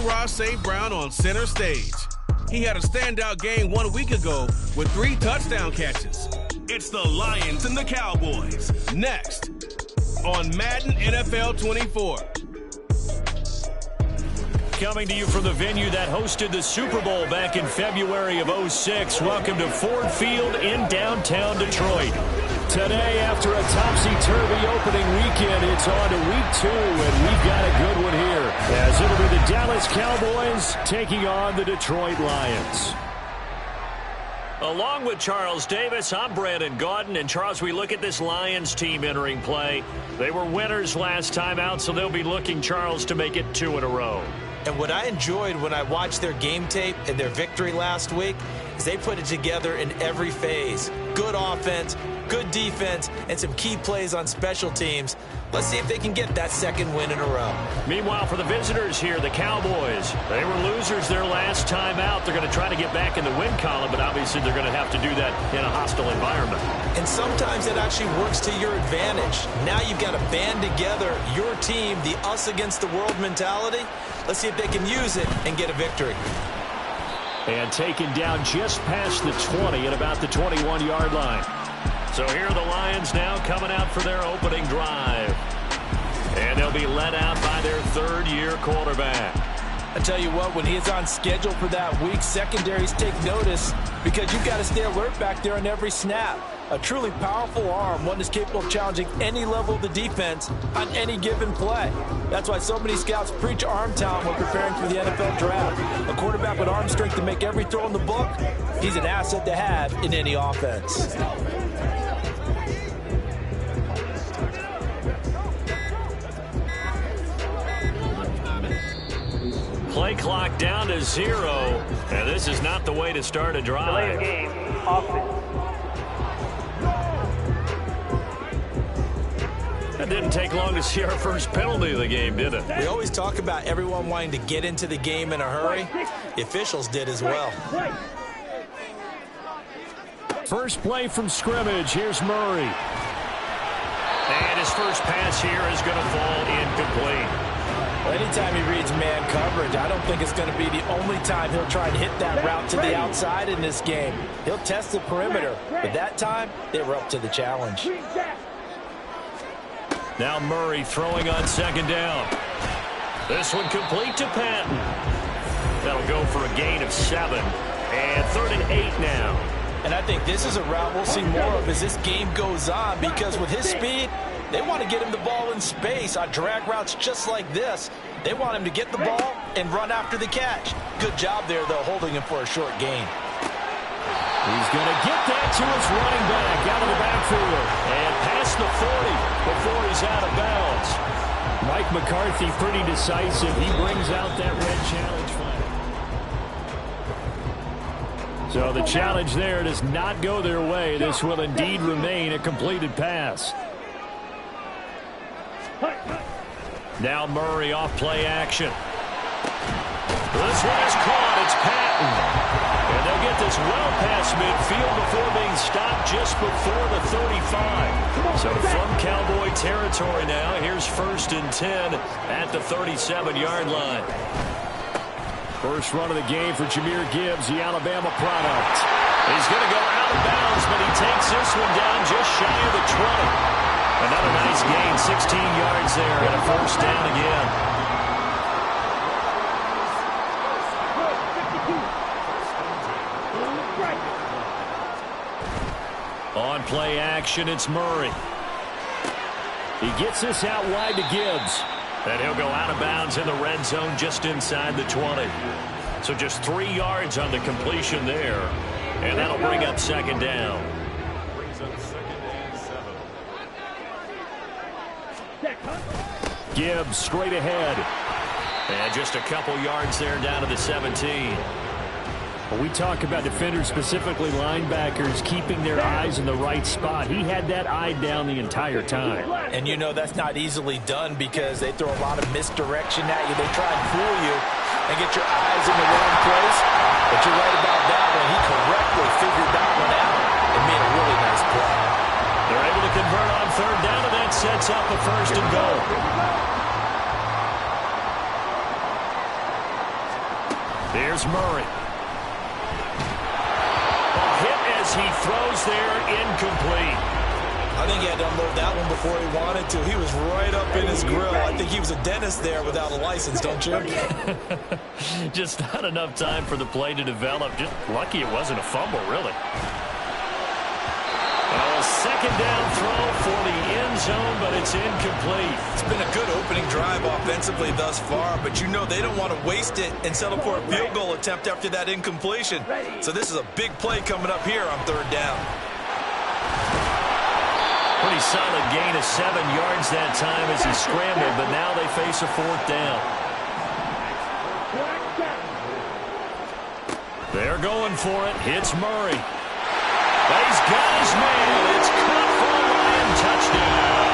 Amon-Ra St. Brown on center stage. He had a standout game 1 week ago with 3 touchdown catches. It's the Lions and the Cowboys. Next on Madden NFL 24. Coming to you from the venue that hosted the Super Bowl back in February of '06. Welcome to Ford Field in downtown Detroit. Today, after a topsy-turvy opening weekend, it's on to week 2, and we've got a good one here, as it'll be the Dallas Cowboys taking on the Detroit Lions. Along with Charles Davis, I'm Brandon Gaudin. And Charles, we look at this Lions team entering play. They were winners last time out, so they'll be looking, Charles, to make it 2 in a row. And what I enjoyed when I watched their game tape and their victory last week is they put it together in every phase. Good offense, good defense, and some key plays on special teams. Let's see if they can get that second win in a row. Meanwhile, for the visitors here, the Cowboys, they were losers their last time out. They're going to try to get back in the win column, but obviously they're going to have to do that in a hostile environment. And sometimes it actually works to your advantage. Now you've got to band together your team, the us against the world mentality. Let's see if they can use it and get a victory. And taken down just past the 20 at about the 21-yard line. So here are the Lions now coming out for their opening drive. And they'll be led out by their third-year quarterback. I tell you what, when he is on schedule for that week, secondaries take notice because you've got to stay alert back there on every snap. A truly powerful arm, one that's capable of challenging any level of the defense on any given play. That's why so many scouts preach arm talent when preparing for the NFL draft. A quarterback with arm strength to make every throw in the book, he's an asset to have in any offense. Play clock down to 0, and this is not the way to start a drive. Delay game, offense. It didn't take long to see our first penalty of the game, did it? We always talk about everyone wanting to get into the game in a hurry. The officials did as well. First play from scrimmage. Here's Murray. And his first pass here is going to fall incomplete. Anytime he reads man coverage, I don't think it's going to be the only time he'll try and hit that route to the outside in this game. He'll test the perimeter, but that time, they were up to the challenge. Now Murray throwing on second down. This one complete to Patton. That'll go for a gain of 7. And 3rd and 8 now. And I think this is a route we'll see more of as this game goes on, because with his speed, they want to get him the ball in space on drag routes just like this. They want him to get the ball and run after the catch. Good job there, though, holding him for a short gain. He's going to get that to his running back out of the backfield. And past the 40 before he's out of bounds. Mike McCarthy pretty decisive. He brings out that red challenge flag. So the challenge there does not go their way. This will indeed remain a completed pass. Now Murray off play action. This one is caught. It's Patton. And they'll get this well past midfield before being stopped just before the 35. So from Cowboy territory now, here's 1st and 10 at the 37-yard line. First run of the game for Jahmyr Gibbs, the Alabama product. He's going to go out of bounds, but he takes this one down just shy of the 20. Another nice gain, 16 yards there, and a first down again. On play action, it's Murray. He gets this out wide to Gibbs. And he'll go out of bounds in the red zone just inside the 20. So just 3 yards on the completion there. And that'll bring up second down. Gibbs straight ahead. And just a couple yards there down to the 17. When we talk about defenders, specifically linebackers, keeping their eyes in the right spot, he had that eye down the entire time. And you know that's not easily done because they throw a lot of misdirection at you. They try and fool you and get your eyes in the wrong place. But you're right about that one. He correctly figured that one out and made a really nice play. They're able to convert on 3rd down, and that sets up a 1st and goal. Here's Murray. A hit as he throws there, incomplete. I think he had to unload that one before he wanted to. He was right up in his grill. I think he was a dentist there without a license, don't you? Just not enough time for the play to develop. Just lucky it wasn't a fumble, really. A second down throw for the end zone, but it's incomplete. It's been a good opening drive offensively thus far, but you know they don't want to waste it and settle for a field goal attempt after that incompletion. So this is a big play coming up here on third down. Pretty solid gain of 7 yards that time as he scrambled, but now they face a fourth down. They're going for it. Hits Murray. He's got his man. It's caught for a Lion touchdown.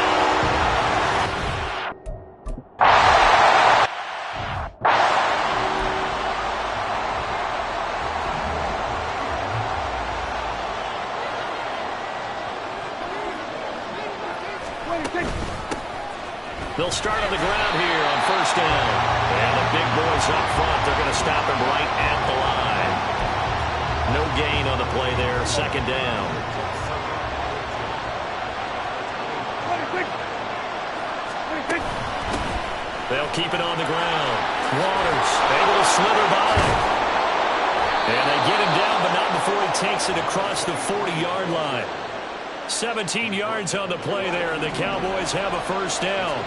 They'll start on the ground here on first down. And the big boys up front, they're going to stop him right at the line. No gain on the play there, second down. They'll keep it on the ground. Waters able to slither by. And they get him down, but not before he takes it across the 40-yard line. 17 yards on the play there, and the Cowboys have a first down.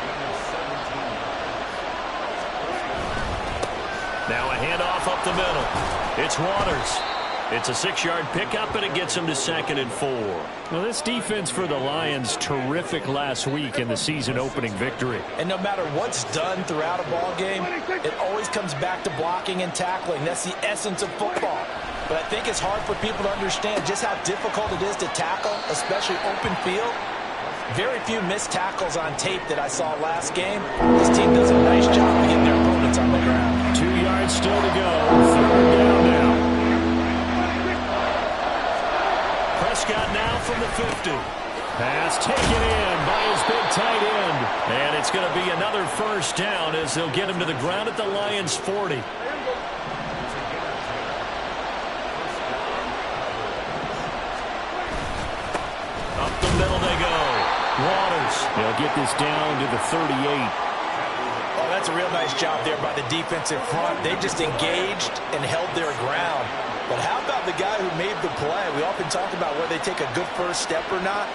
Now a handoff up the middle. It's Waters. It's a 6-yard pickup, and it gets him to 2nd and 4. Well, this defense for the Lions, terrific last week in the season-opening victory. And no matter what's done throughout a ball game, it always comes back to blocking and tackling. That's the essence of football. But I think it's hard for people to understand just how difficult it is to tackle, especially open field. Very few missed tackles on tape that I saw last game. This team does a nice job of getting their opponents on the ground. 2 yards still to go. Third down now. Prescott now from the 50. Pass taken in by his big tight end. And it's going to be another first down as they'll get him to the ground at the Lions' 40. Up the middle they go. Waters. They'll get this down to the 38. Oh, that's a real nice job there by the defensive front. They just engaged and held their ground. But how about the guy who made the play? We often talk about whether they take a good first step or not.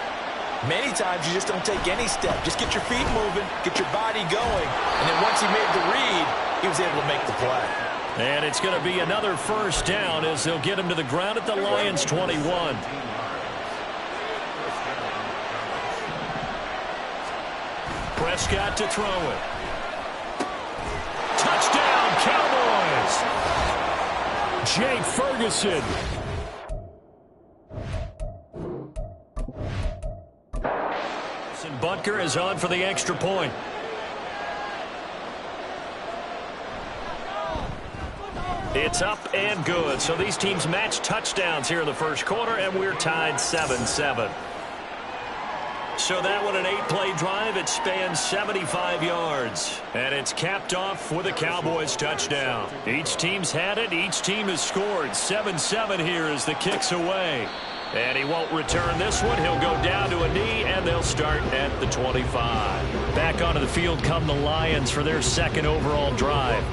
Many times you just don't take any step. Just get your feet moving, get your body going. And then once he made the read, he was able to make the play. And it's going to be another first down as they'll get him to the ground at the Lions' 21. Prescott to throw it. Touchdown, Cowboys! Jake Ferguson. And Butker is on for the extra point. It's up and good. So these teams match touchdowns here in the first quarter, and we're tied 7-7. So that one, an 8-play drive. It spans 75 yards. And it's capped off with a Cowboys touchdown. Each team's had it. Each team has scored. 7-7 here as the kick's away. And he won't return this one. He'll go down to a knee, and they'll start at the 25. Back onto the field come the Lions for their second overall drive.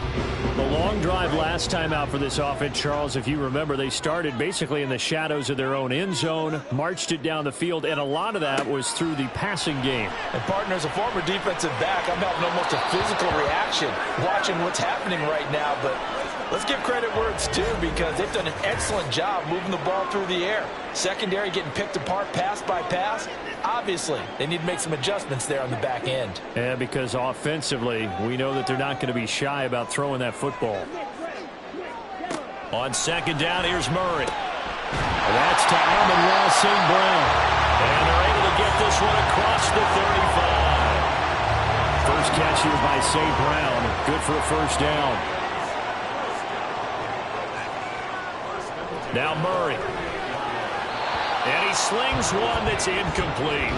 The long drive last time out for this offense, Charles, if you remember, they started basically in the shadows of their own end zone, marched it down the field, and a lot of that was through the passing game. And, partner, as a former defensive back, I'm having almost a physical reaction watching what's happening right now. But let's give credit where it's due because they've done an excellent job moving the ball through the air. Secondary getting picked apart pass by pass. Obviously, they need to make some adjustments there on the back end. Yeah, because offensively, we know that they're not going to be shy about throwing that football. On second down, here's Murray. That's to Amon-Ra St. Brown. And they're able to get this one across the 35. First catch here by St. Brown. Good for a first down. Now Murray. And he slings one that's incomplete.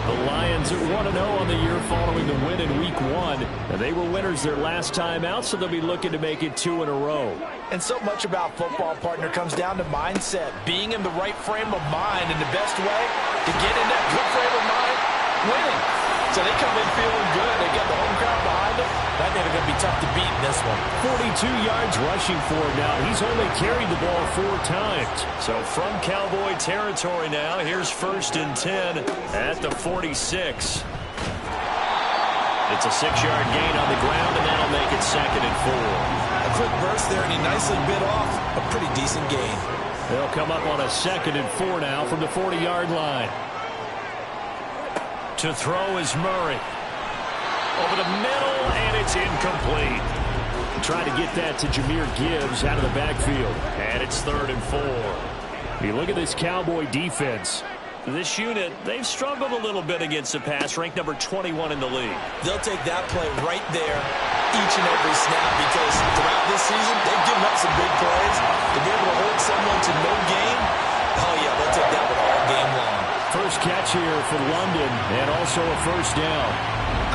The Lions are 1-0 on the year following the win in Week 1. And they were winners their last time out, so they'll be looking to make it 2 in a row. And so much about football, partner, comes down to mindset. Being in the right frame of mind, and the best way to get in that good frame of mind, winning. So they come in feeling good. They got the home crowd behind them. I think they're going to be tough to beat in this one. 42 yards rushing for him now. He's only carried the ball 4 times. So from Cowboy territory now, here's 1st and 10 at the 46. It's a 6-yard gain on the ground, and that'll make it 2nd and 4. A quick burst there, and he nicely bit off a pretty decent gain. They'll come up on a 2nd and 4 now from the 40-yard line. To throw is Murray. Over the middle, and it's incomplete. Trying to get that to Jahmyr Gibbs out of the backfield. And it's 3rd and 4. You look at this Cowboy defense. This unit, they've struggled a little bit against the pass, ranked number 21 in the league. They'll take that play right there each and every snap, because throughout this season, they've given up some big plays. To be able to hold someone to no gain, oh yeah, they'll take that one all game long. First catch here for London, and also a 1st down.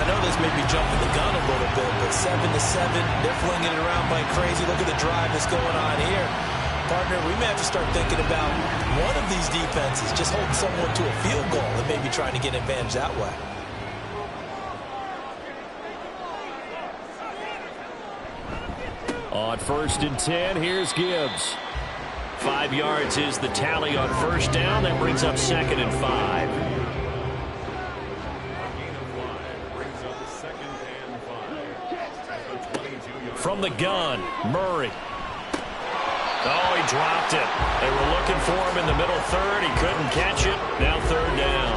I know this may be jumping the gun a little bit, but 7-7, they're flinging it around like crazy. Look at the drive that's going on here. Partner, we may have to start thinking about one of these defenses just holding someone to a field goal and maybe trying to get an advantage that way. On 1st and 10, here's Gibbs. 5 yards is the tally on 1st down. That brings up 2nd and 5. From the gun, Murray. Oh, he dropped it. They were looking for him in the middle 3rd. He couldn't catch it. Now 3rd down.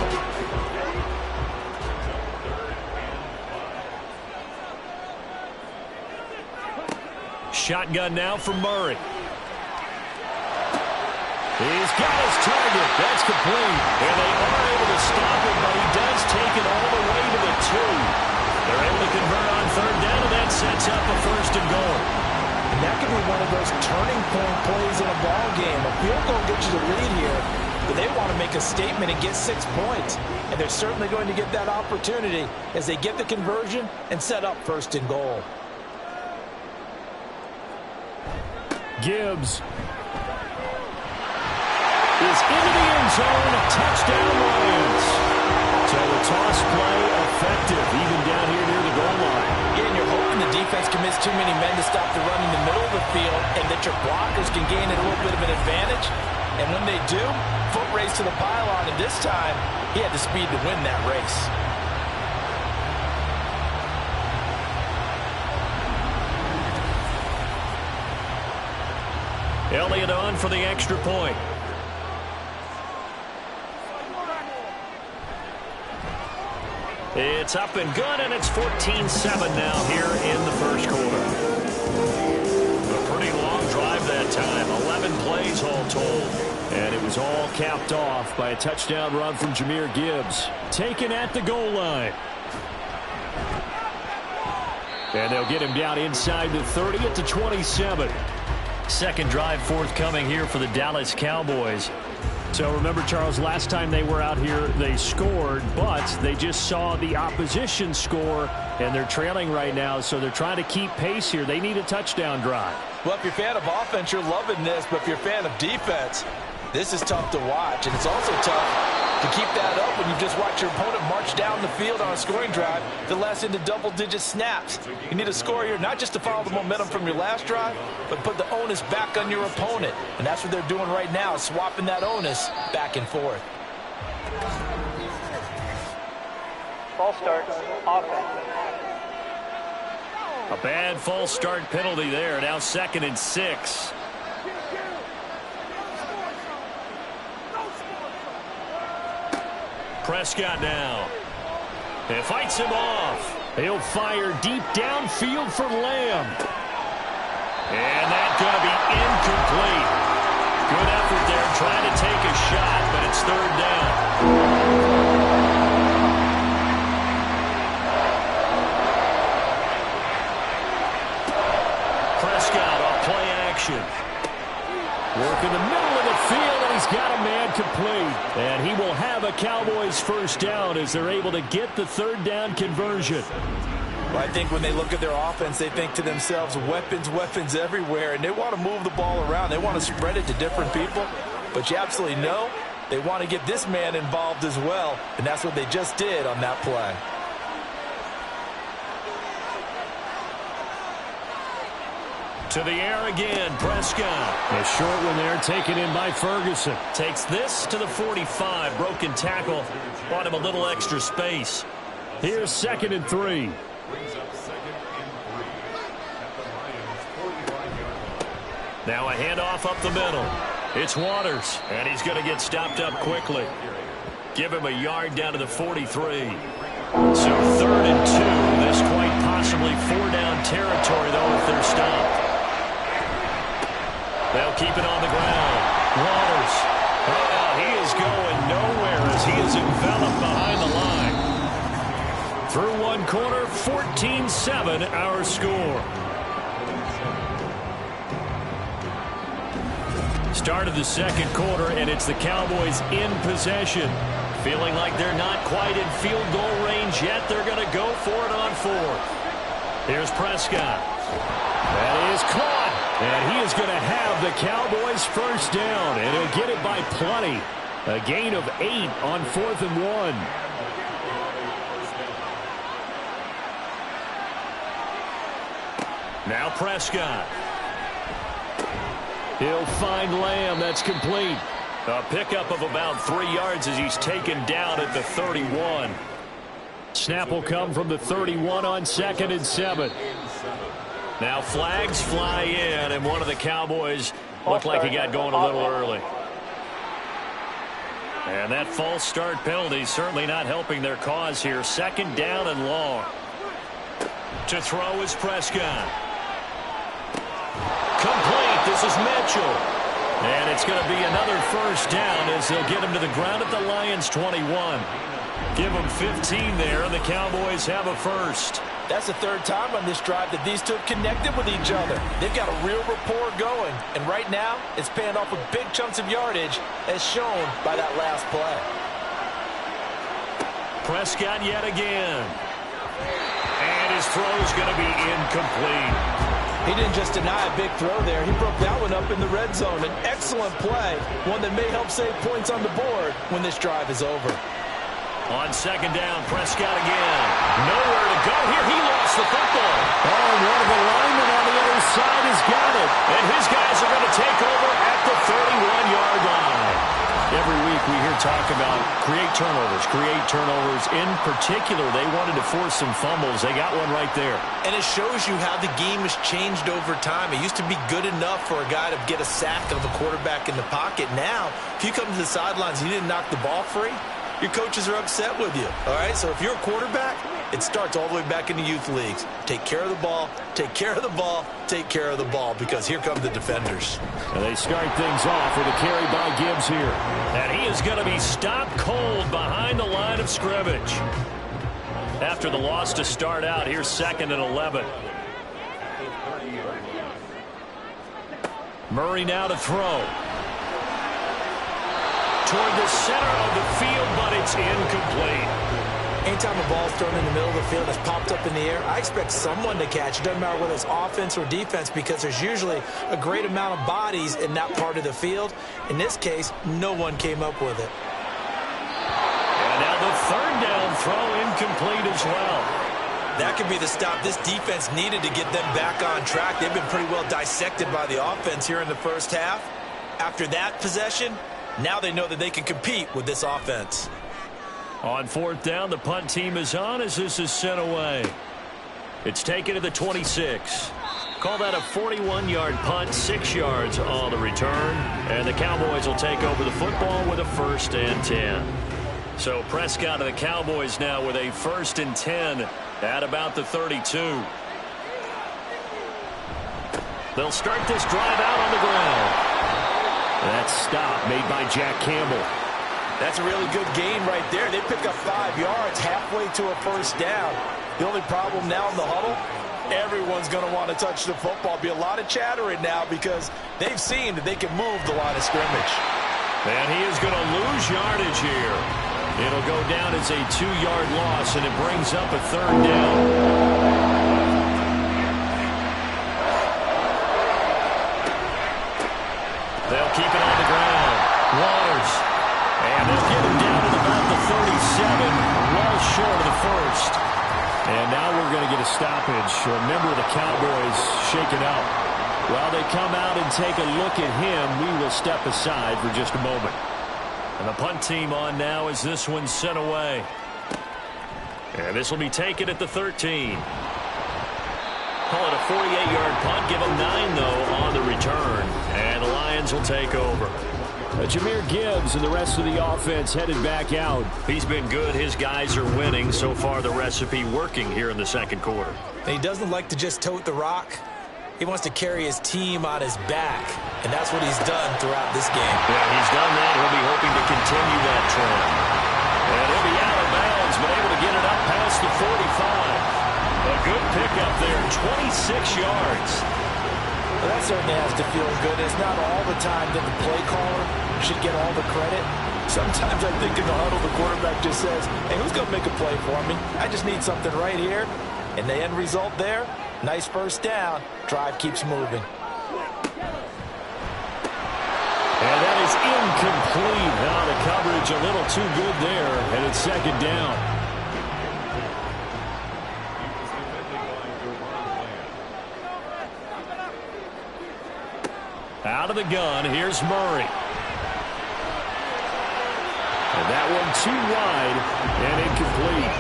Shotgun now for Murray. He's got his target. That's complete. And they are able to stop him, but he does take it all the way to the 2. They're able to convert on 3rd down, and that sets up a 1st and goal. And that could be one of those turning point plays in a ball game. A field goal gets you the lead here, but they want to make a statement and get 6 points. And they're certainly going to get that opportunity as they get the conversion and set up 1st and goal. Gibbs is into the end zone. Touchdown, Lions. So the toss play effective, even down here near the goal line. Yeah, and you're hoping the defense commits too many men to stop the run in the middle of the field, and that your blockers can gain a little bit of an advantage. And when they do, foot race to the pylon, and this time, he had the speed to win that race. Elliott on for the extra point. It's up and good, and it's 14-7 now here in the 1st quarter. A pretty long drive that time, 11 plays all told. And it was all capped off by a touchdown run from Jahmyr Gibbs, taken at the goal line. And they'll get him down inside the 30 at the 27. Second drive forthcoming here for the Dallas Cowboys. So remember, Charles, last time they were out here, they scored, but they just saw the opposition score, and they're trailing right now, so they're trying to keep pace here. They need a touchdown drive. Well, if you're a fan of offense, you're loving this, but if you're a fan of defense, this is tough to watch, and it's also tough to keep that up when you just watch your opponent march down the field on a scoring drive to last into double-digit snaps. You need a score here, not just to follow the momentum from your last drive, but put the onus back on your opponent. And that's what they're doing right now, swapping that onus back and forth. False start, offense. A bad false start penalty there. Now 2nd and 6. Prescott now. It fights him off. He'll fire deep downfield for Lamb. And that's going to be incomplete. Good effort there trying to take a shot, but it's 3rd down. Prescott off play action. Work in the middle of the field, and he's got a man complete. And he will have a Cowboys first down as they're able to get the third down conversion. Well, I think when they look at their offense, they think to themselves, weapons, weapons everywhere, and they want to move the ball around. They want to spread it to different people, but you absolutely know they want to get this man involved as well, and that's what they just did on that play. To the air again, Prescott. A short one there, taken in by Ferguson. Takes this to the 45. Broken tackle. Bought him a little extra space. Here's 2nd and 3. Now a handoff up the middle. It's Waters, and he's going to get stopped up quickly. Give him a yard down to the 43. So 3rd and 2. This quite possibly 4-down territory, though, if they're stopped. They'll keep it on the ground. Waters. Oh, he is going nowhere as he is enveloped behind the line. Through one quarter, 14-7 our score. Start of the second quarter, and it's the Cowboys in possession. Feeling like they're not quite in field goal range yet. They're going to go for it on 4th. Here's Prescott. That is caught. And he is going to have the Cowboys first down, and he'll get it by plenty. A gain of 8 on 4th and 1. Now Prescott. He'll find Lamb. That's complete. A pickup of about 3 yards as he's taken down at the 31. Snap will come from the 31 on 2nd and 7. Now flags fly in, and one of the Cowboys looked like he got going a little early. And that false start penalty certainly not helping their cause here. 2nd down and long. To throw is Prescott. Complete. This is Mitchell. And it's going to be another first down as they'll get him to the ground at the Lions' 21. Give them 15 there, and the Cowboys have a first. That's the 3rd time on this drive that these two have connected with each other. They've got a real rapport going, and right now it's paying off with big chunks of yardage as shown by that last play. Prescott yet again. And his throw is going to be incomplete. He didn't just deny a big throw there. He broke that one up in the red zone. An excellent play, one that may help save points on the board when this drive is over. On 2nd down, Prescott again. Nowhere to go here. He lost the football. Oh, one of the linemen on the other side has got it. And his guys are going to take over at the 31-yard line. Every week we hear talk about create turnovers. In particular, they wanted to force some fumbles. They got one right there. And it shows you how the game has changed over time. It used to be good enough for a guy to get a sack of a quarterback in the pocket. Now, if you come to the sidelines and you didn't knock the ball free, your coaches are upset with you. All right, so if you're a quarterback, it starts all the way back in the youth leagues. Take care of the ball, take care of the ball, take care of the ball, because here come the defenders. And they start things off with a carry by Gibbs here. And he is going to be stopped cold behind the line of scrimmage. After the loss to start out, here's 2nd and 11. Murray now to throw. Toward the center of the field, but it's incomplete. Anytime a ball's thrown in the middle of the field that's popped up in the air, I expect someone to catch. It doesn't matter whether it's offense or defense, because there's usually a great amount of bodies in that part of the field. In this case, no one came up with it. And now the 3rd down throw incomplete as well. That could be the stop this defense needed to get them back on track. They've been pretty well dissected by the offense here in the first half. After that possession, now they know that they can compete with this offense. On 4th down, the punt team is on as this is sent away. It's taken to the 26. Call that a 41-yard punt, 6 yards on the return. And the Cowboys will take over the football with a 1st and 10. So Prescott and the Cowboys now with a 1st and 10 at about the 32. They'll start this drive out on the ground. That stop made by Jack Campbell. That's a really good gain right there. They pick up 5 yards halfway to a first down. The only problem now in the huddle, Everyone's going to want to touch the football. Be a lot of chattering now because they've seen that they can move the line of scrimmage. And he is going to lose yardage here. It'll go down as a 2-yard loss, and it brings up a 3rd down. They'll keep it on the ground. Waters. And they'll get him down at about the 37, well short of the first. And now we're going to get a stoppage. A member of the Cowboys shaken up. While they come out and take a look at him, we will step aside for just a moment. And the punt team on now as this one's sent away. And this will be taken at the 13. Call it a 48-yard punt. Give them 9, though, on the return. And the Lions will take over. Jahmyr Gibbs and the rest of the offense headed back out. He's been good. His guys are winning. So far, the recipe working here in the second quarter. And he doesn't like to just tote the rock. He wants to carry his team on his back, and that's what he's done throughout this game. Yeah, he's done that. He'll be hoping to continue that trend. And he'll be out of bounds, but able to get it up past the 45. A good pickup there, 26 yards. Well, that certainly has to feel good. It's not all the time that the play caller should get all the credit. Sometimes I think in the huddle, the quarterback just says, hey, who's going to make a play for me? I just need something right here. And the end result there, nice first down. Drive keeps moving. And that is incomplete. Now the coverage a little too good there, and it's 2nd down. Out of the gun, here's Murray. And that one too wide and incomplete.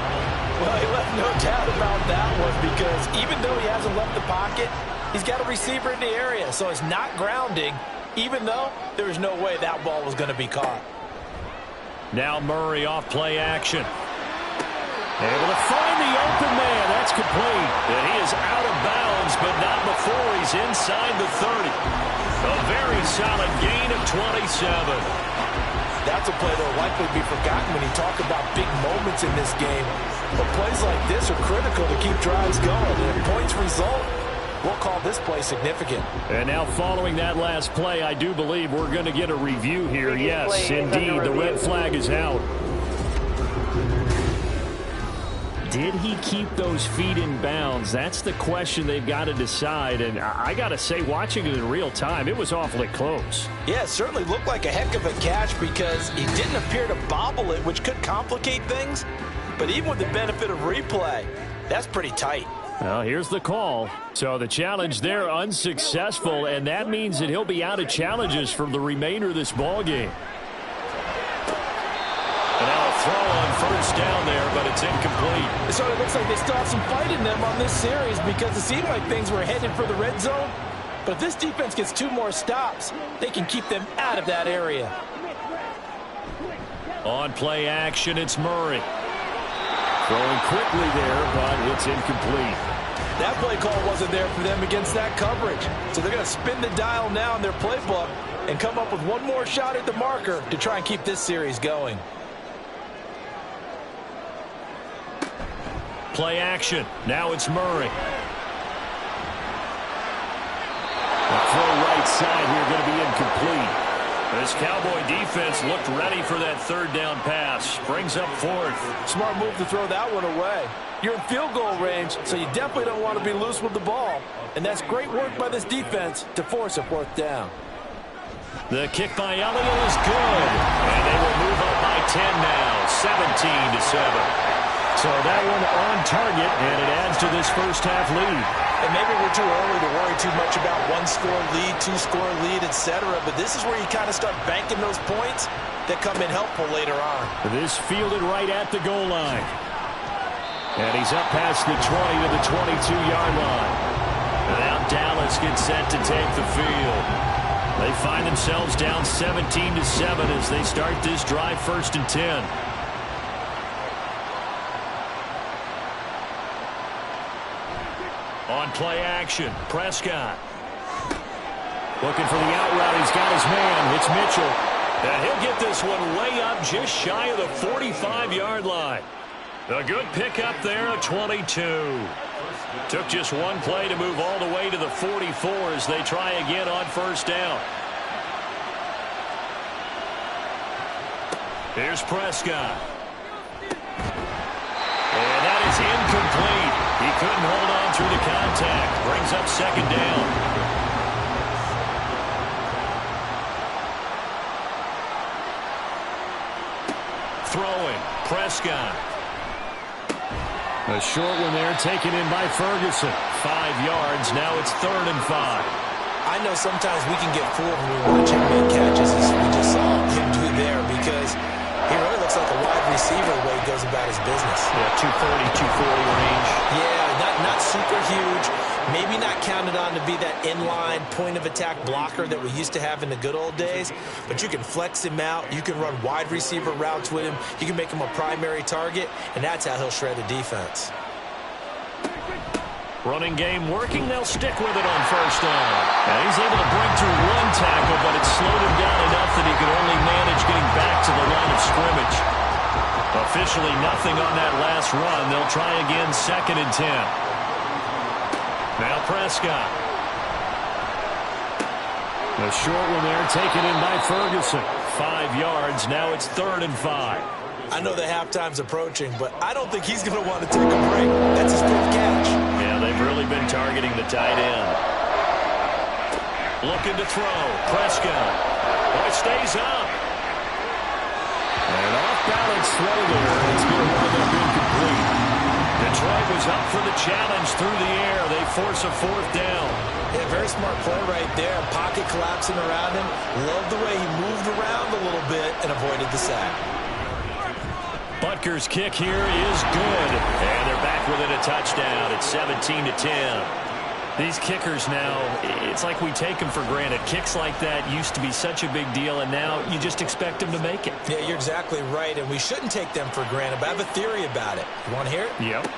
Well, he left no doubt about that one because even though he hasn't left the pocket, he's got a receiver in the area, so it's not grounding, even though there's no way that ball was going to be caught. Now Murray off play action. Able to find the open man. That's complete. And he is out of bounds, but not before he's inside the 30. A very solid gain of 27. That's a play that will likely be forgotten when you talk about big moments in this game. But plays like this are critical to keep drives going. And if points result, we'll call this play significant. And now following that last play, I do believe we're going to get a review here. Yes, indeed, the red flag is out. Did he keep those feet in bounds? That's the question they've got to decide. And I got to say, watching it in real time, it was awfully close. Yeah, it certainly looked like a heck of a catch because he didn't appear to bobble it, which could complicate things. But even with the benefit of replay, that's pretty tight. Well, here's the call. So the challenge there unsuccessful, and that means that he'll be out of challenges for the remainder of this ball game. And now a throw on first down there, but it's incomplete. So it looks like they still have some fight in them on this series because it seemed like things were headed for the red zone. But if this defense gets 2 more stops, they can keep them out of that area. On play action, it's Murray. Throwing quickly there, but it's incomplete. That play call wasn't there for them against that coverage. So they're going to spin the dial now in their playbook and come up with one more shot at the marker to try and keep this series going. Play action. Now it's Murray. The throw right side here going to be incomplete. This Cowboy defense looked ready for that 3rd down pass. Brings up 4th. Smart move to throw that one away. You're in field goal range, so you definitely don't want to be loose with the ball. And that's great work by this defense to force a 4th down. The kick by Elliott is good. And they will move up by 10 now, 17-7. So that one on target, and it adds to this first half lead. And maybe we're too early to worry too much about 1-score lead, 2-score lead, etc. But this is where you kind of start banking those points that come in helpful later on. This fielded right at the goal line. And he's up past the 20 to the 22-yard line. And now Dallas gets set to take the field. They find themselves down 17-7 as they start this drive 1st and 10. On play action, Prescott. Looking for the out route. He's got his man. It's Mitchell. And he'll get this one way up just shy of the 45-yard line. A good pickup there, a 22. Took just one play to move all the way to the 44 as they try again on first down. Here's Prescott. And that is incomplete. He couldn't hold on through the contact. Brings up second down. Throwing. Prescott. A short one there taken in by Ferguson. 5 yards. Now it's 3rd and 5. I know sometimes we can get fooled when we watch him make catches as we just saw him do there because he really looks like a wide receiver the way he goes about his business. Yeah, 230, 240 range. Yeah, not super huge. Maybe not counted on to be that inline point-of-attack blocker that we used to have in the good old days. But you can flex him out. You can run wide receiver routes with him. You can make him a primary target, and that's how he'll shred a defense. Running game working. They'll stick with it on first down. Now he's able to break through one tackle, but it slowed him down enough that he could only manage getting back to the line of scrimmage. Officially nothing on that last run. They'll try again 2nd and 10. Now Prescott. A short one there taken in by Ferguson. 5 yards. Now it's 3rd and 5. I know the halftime's approaching, but I don't think he's going to want to take a break. That's his first catch. Yeah, they've really been targeting the tight end. Looking to throw. Prescott. Oh, it stays up. And off-balance throw there. It's going to wind up incomplete. Detroit was up for the challenge through the air. They force a 4th down. Yeah, very smart play right there. Pocket collapsing around him. Love the way he moved around a little bit and avoided the sack. Butker's kick here is good. And they're back within a touchdown. It's 17-10. These kickers now, it's like we take them for granted. Kicks like that used to be such a big deal, and now you just expect them to make it. Yeah, you're exactly right, and we shouldn't take them for granted, but I have a theory about it. You want to hear it? Yep.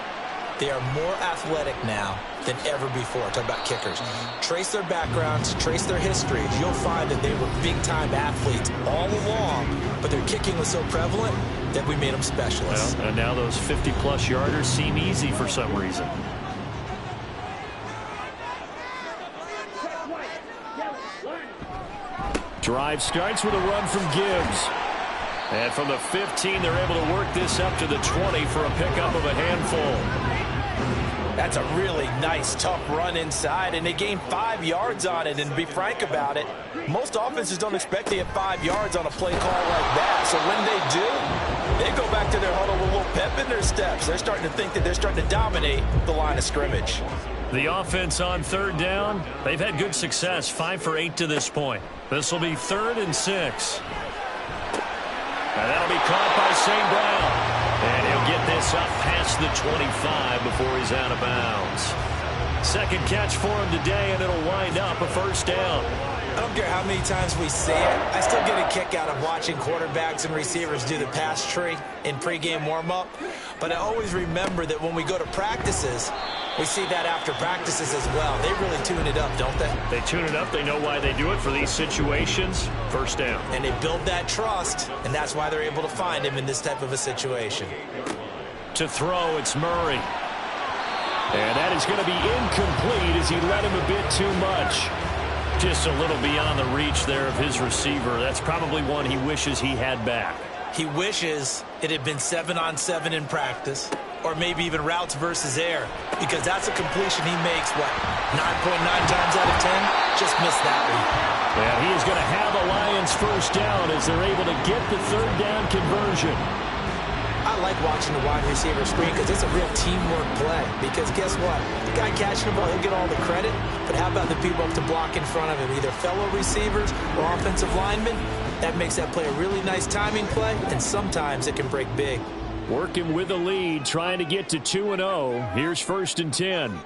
They are more athletic now than ever before. Talk about kickers. Trace their backgrounds, trace their histories. You'll find that they were big-time athletes all along, but their kicking was so prevalent that we made them specialists. Well, and now those 50-plus yarders seem easy for some reason. Drive starts with a run from Gibbs. And from the 15, they're able to work this up to the 20 for a pickup of a handful. That's a really nice, tough run inside, and they gained 5 yards on it. And to be frank about it, most offenses don't expect to get 5 yards on a play call like that. So when they do, they go back to their huddle with a little pep in their steps. They're starting to think that they're starting to dominate the line of scrimmage. The offense on 3rd down, they've had good success, 5 for 8 to this point. This will be 3rd and 6. And that'll be caught by St. Brown. And he'll get this up past the 25 before he's out of bounds. 2nd catch for him today, and it'll wind up a 1st down. I don't care how many times we see it. I still get a kick out of watching quarterbacks and receivers do the pass tree in pregame warm-up. But I always remember that when we go to practices, we see that after practices as well. They really tune it up, don't they? They tune it up. They know why they do it for these situations. 1st down. And they build that trust, and that's why they're able to find him in this type of a situation. To throw, it's Murray. And that is going to be incomplete as he let him a bit too much. Just a little beyond the reach there of his receiver. That's probably one he wishes he had back. He wishes it had been 7-on-7 in practice, or maybe even routes versus air, because that's a completion he makes, 9.9 times out of 10? Just missed that one. And he is going to have a Lions 1st down as they're able to get the 3rd down conversion. I like watching the wide receiver screen because it's a real teamwork play. Because guess what? The guy catching the ball, he'll get all the credit. But how about the people up to block in front of him, either fellow receivers or offensive linemen? That makes that play a really nice timing play, and sometimes it can break big. Working with the lead, trying to get to 2-0. Here's 1st and 10.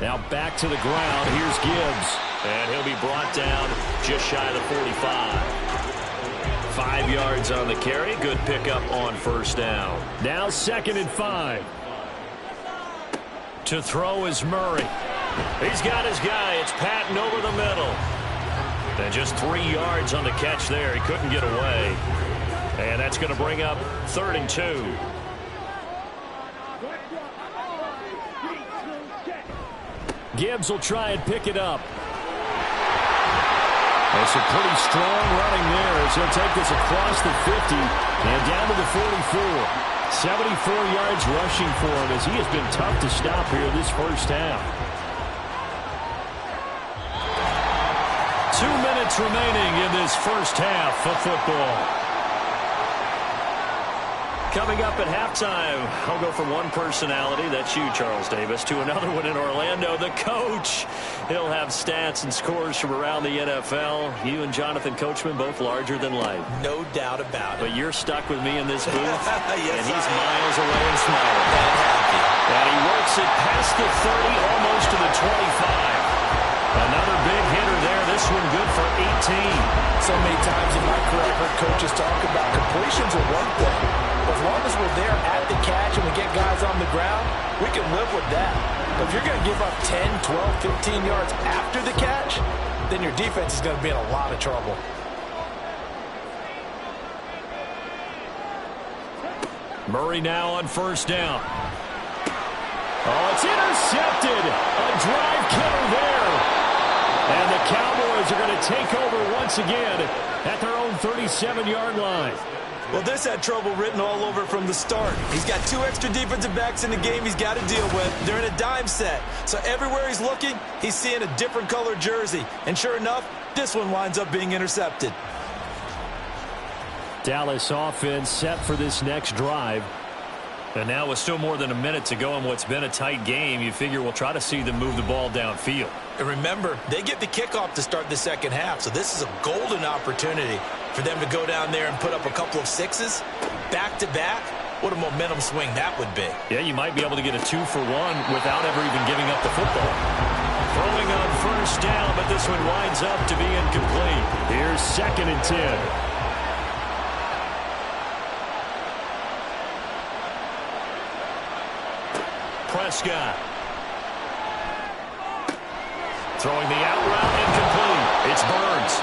Now back to the ground. Here's Gibbs. And he'll be brought down just shy of the 45. 5 yards on the carry. Good pickup on 1st down. Now 2nd and 5. To throw is Murray. He's got his guy. It's Patton over the middle. And just 3 yards on the catch there. He couldn't get away. And that's going to bring up 3rd and 2. Gibbs will try and pick it up. There's some pretty strong running there as he'll take this across the 50 and down to the 44. 74 yards rushing for him as he has been tough to stop here this first half. 2 minutes remaining in this first half of football. Coming up at halftime, I'll go from one personality, that's you, Charles Davis, to another one in Orlando, the coach. He'll have stats and scores from around the NFL. You and Jonathan Coachman, both larger than life. No doubt about it. But you're stuck with me in this booth, yes, and he's miles away and smiling. And he works it past the 30, almost to the 25. Another big hitter there. This one good for 18. So many times in my career, I've heard coaches talk about completions are one thing. As long as we're there at the catch and we get guys on the ground, we can live with that. But if you're going to give up 10, 12, 15 yards after the catch, then your defense is going to be in a lot of trouble. Murray now on first down. Oh, it's intercepted. A drive killer there. And the Cowboys are going to take over once again at their own 37-yard line. Well, this had trouble written all over from the start. He's got 2 extra defensive backs in the game he's got to deal with. They're in a dime set. So everywhere he's looking, he's seeing a different color jersey. And sure enough, this one winds up being intercepted. Dallas offense set for this next drive. And now with still more than a minute to go in what's been a tight game, you figure we'll try to see them move the ball downfield. And remember, they get the kickoff to start the second half, so this is a golden opportunity for them to go down there and put up a couple of sixes back-to-back. What a momentum swing that would be. Yeah, you might be able to get a 2-for-1 without ever even giving up the football. Throwing on first down, but this one winds up to be incomplete. Here's 2nd and 10. Prescott. Throwing the out route incomplete. It's Burns.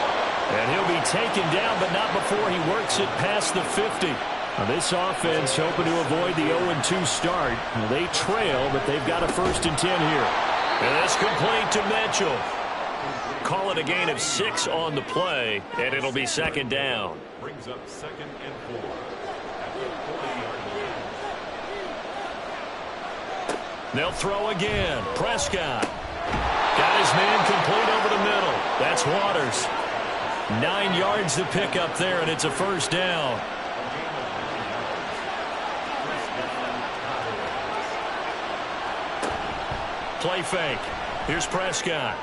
And he'll be taken down, but not before he works it past the 50. Now this offense hoping to avoid the 0-2 start. They trail, but they've got a 1st and 10 here. And it's complete to Mitchell. Call it a gain of 6 on the play, and it'll be 2nd down. Brings up 2nd and 4. They'll throw again. Prescott. Got his man complete over the middle. That's Waters. 9 yards to pick up there, and it's a 1st down. Play fake. Here's Prescott.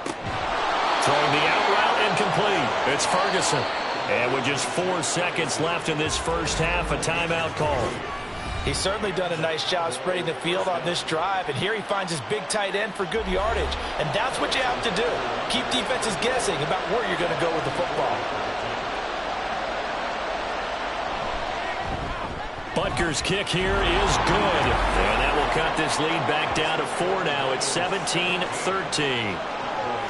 Throwing the out route incomplete. It's Ferguson. And with just 4 seconds left in this first half, a timeout call. He's certainly done a nice job spreading the field on this drive, and here he finds his big tight end for good yardage. And that's what you have to do. Keep defenses guessing about where you're going to go with the football. Butker's kick here is good. And that will cut this lead back down to 4 now. It's 17-13.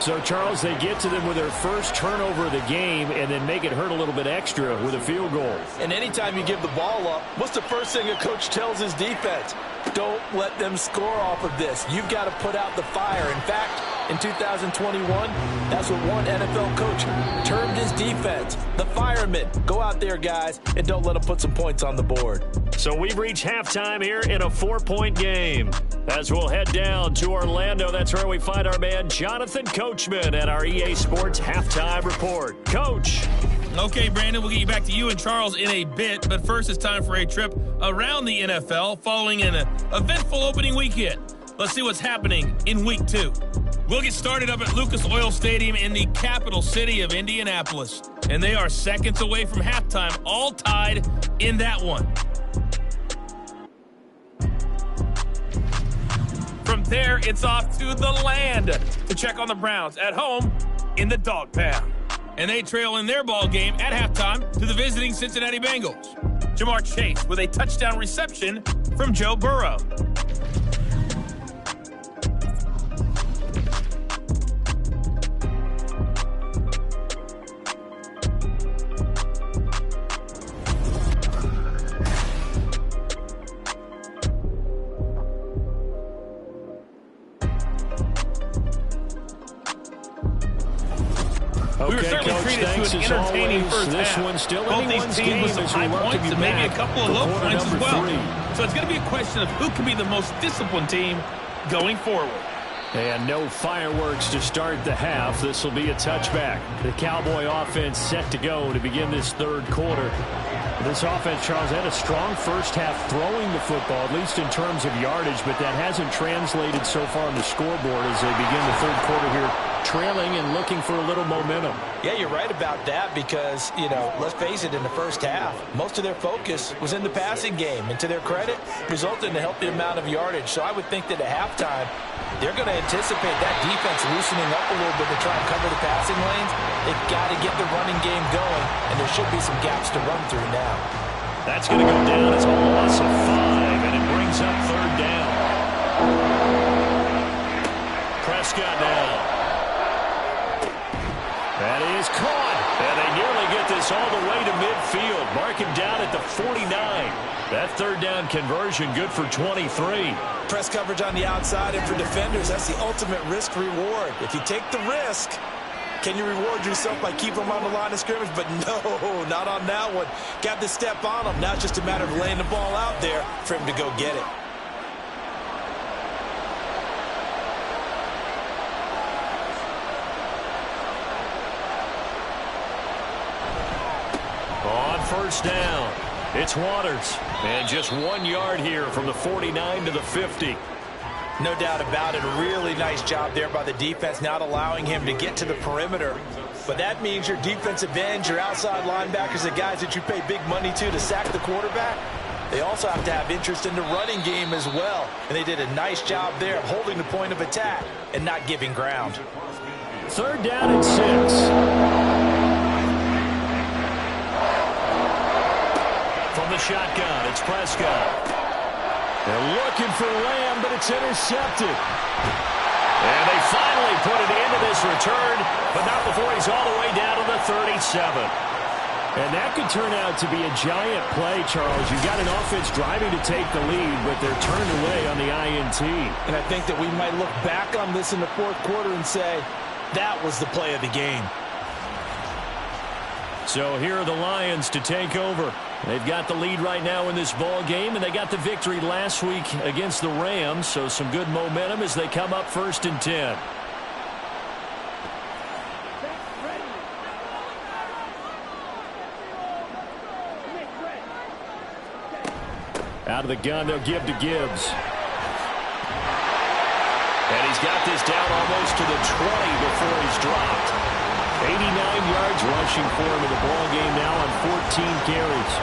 So, Charles, they get to them with their first turnover of the game and then make it hurt a little bit extra with a field goal. And anytime you give the ball up, what's the first thing a coach tells his defense? Don't let them score off of this. You've got to put out the fire. In fact, in 2021, that's what one NFL coach termed his defense. The firemen. Go out there, guys, and don't let them put some points on the board. So we've reached halftime here in a 4-point game. As we'll head down to Orlando, that's where we find our man Jonathan Coachman at our EA Sports Halftime Report. Coach. Okay, Brandon, we'll get you back to you and Charles in a bit, but first it's time for a trip around the NFL following an eventful opening weekend. Let's see what's happening in Week 2. We'll get started up at Lucas Oil Stadium in the capital city of Indianapolis, and they are seconds away from halftime, all tied in that one. From there, it's off to the land to check on the Browns at home in the Dog Pound. And they trail in their ball game at halftime to the visiting Cincinnati Bengals. Jamar Chase with a touchdown reception from Joe Burrow. We were certainly Coach, treated to an entertaining first this half. One's still Both these teams with some high points and maybe a couple of low points as well. So it's going to be a question of who can be the most disciplined team going forward. And no fireworks to start the half. This will be a touchback. The Cowboy offense set to go to begin this third quarter. This offense, Charles, had a strong first half throwing the football, at least in terms of yardage, but that hasn't translated so far on the scoreboard as they begin the third quarter here, trailing and looking for a little momentum. Yeah, you're right about that because, let's face it, in the first half, most of their focus was in the passing game. And to their credit, resulted in a healthy amount of yardage. So I would think that at halftime, they're going to anticipate that defense loosening up a little bit to try and cover the passing lanes. They've got to get the running game going, and there should be some gaps to run through now. That's going to go down. It's a loss of 5, and it brings up third down. Prescott now. That is caught, and they nearly get this all the way to midfield. Mark him down at the 49. That third down conversion good for 23. Press coverage on the outside, and for defenders, that's the ultimate risk-reward. If you take the risk, can you reward yourself by keeping them on the line of scrimmage? But no, not on that one. Got to step on them. Now it's just a matter of laying the ball out there for him to go get it. On first down, it's Waters. And just 1 yard here from the 49 to the 50. No doubt about it. A really nice job there by the defense, not allowing him to get to the perimeter. But that means your defensive ends, your outside linebackers, the guys that you pay big money to sack the quarterback, they also have to have interest in the running game as well. And they did a nice job there of holding the point of attack and not giving ground. Third down and 6. From the shotgun, it's Prescott. They're looking for Lamb, but it's intercepted. And they finally put it into this return, but not before he's all the way down to the 37. And that could turn out to be a giant play, Charles. You've got an offense driving to take the lead, but they're turned away on the INT. And I think that we might look back on this in the fourth quarter and say, that was the play of the game. So here are the Lions to take over. They've got the lead right now in this ball game, and they got the victory last week against the Rams, so some good momentum as they come up 1st and 10. Out of the gun, they'll give to Gibbs. And he's got this down almost to the 20 before he's dropped. 89 yards rushing for him in the ball game now on 14 carries.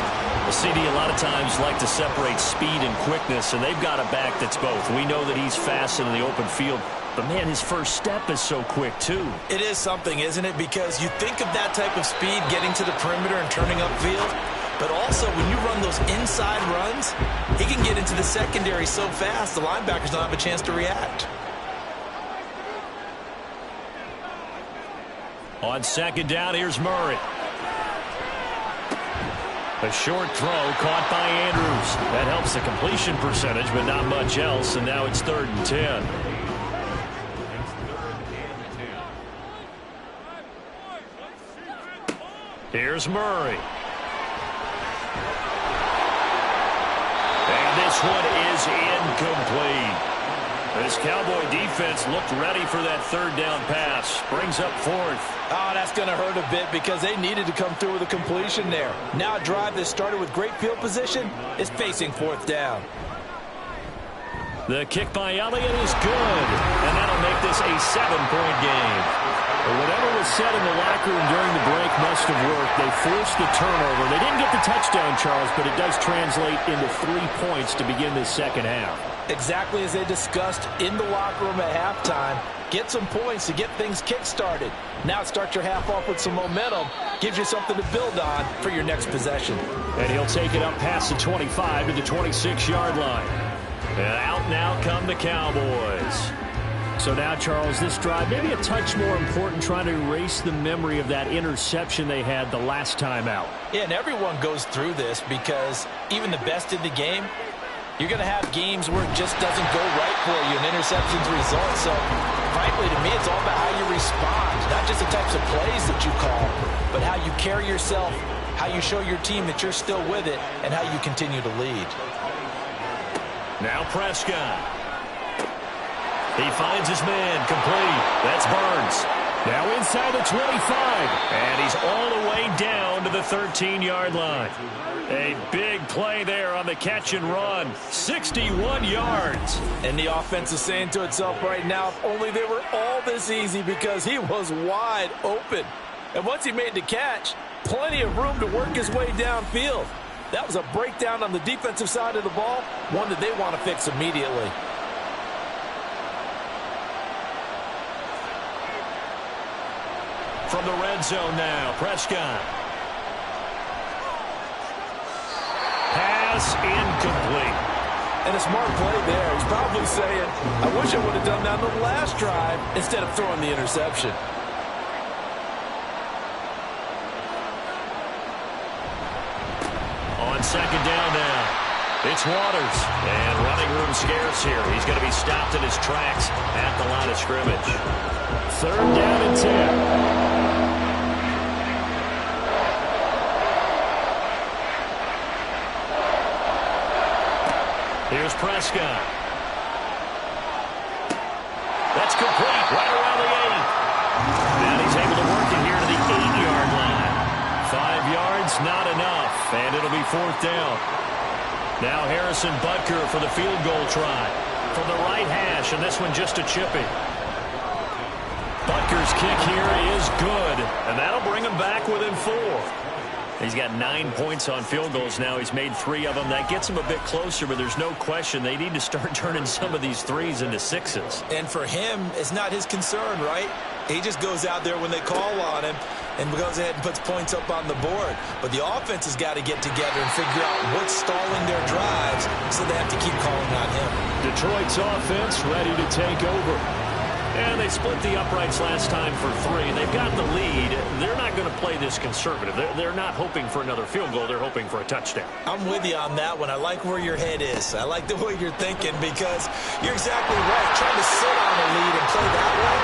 The CD a lot of times like to separate speed and quickness, and they've got a back that's both. We know that he's fast in the open field, but man, his first step is so quick too. It is something, isn't it? Because you think of that type of speed getting to the perimeter and turning upfield, but also when you run those inside runs, he can get into the secondary so fast the linebackers don't have a chance to react. On second down, here's Murray. A short throw caught by Andrews. That helps the completion percentage, but not much else, and now it's 3rd and 10. Here's Murray. And this one is incomplete. This Cowboy defense looked ready for that 3rd down pass. Brings up 4th. Oh, that's going to hurt a bit because they needed to come through with a completion there. Now a drive that started with great field position is facing 4th down. The kick by Elliott is good, and that'll make this a 7-point game. But whatever was said in the locker room during the break must have worked. They forced the turnover. They didn't get the touchdown, Charles, but it does translate into 3 points to begin this second half. Exactly as they discussed in the locker room at halftime. Get some points to get things kick-started. Now start your half off with some momentum. Gives you something to build on for your next possession. And he'll take it up past the 25 to the 26-yard line. And out now come the Cowboys. So now, Charles, this drive maybe a touch more important, trying to erase the memory of that interception they had the last time out. Yeah, and everyone goes through this because even the best in the game, you're going to have games where it just doesn't go right for you, and interceptions result. So, frankly, to me, it's all about how you respond, not just the types of plays that you call, but how you carry yourself, how you show your team that you're still with it, and how you continue to lead. Now Prescott. He finds his man, complete. That's Burns. Now inside the 25, and he's all the way down to the 13-yard line. A big play there on the catch and run. 61 yards. And the offense is saying to itself right now, if only they were all this easy, because he was wide open. And once he made the catch, plenty of room to work his way downfield. That was a breakdown on the defensive side of the ball, one that they want to fix immediately. From the red zone now, Prescott. Pass incomplete. And a smart play there. He's probably saying, I wish I would have done that on the last drive instead of throwing the interception. On second down now, it's Waters. And running room scarce here. He's going to be stopped in his tracks at the line of scrimmage. Third down and 10. Here's Prescott. That's complete, right around the 8. And he's able to work it here to the 8-yard line. 5 yards, not enough, and it'll be fourth down. Now Harrison Butker for the field goal try. From the right hash, and this one just a chipping. Butker's kick here is good, and that'll bring him back within 4. He's got 9 points on field goals now. He's made 3 of them. That gets him a bit closer, but there's no question they need to start turning some of these 3s into 6s. And for him, it's not his concern, right? He just goes out there when they call on him and goes ahead and puts points up on the board. But the offense has got to get together and figure out what's stalling their drives, so they have to keep calling on him. Detroit's offense ready to take over. And they split the uprights last time for 3, and they've got the lead. They're not going to play this conservative. They're not hoping for another field goal. They're hoping for a touchdown. I'm with you on that one. I like where your head is. I like the way you're thinking, because you're exactly right. Trying to sit on a lead and play that way,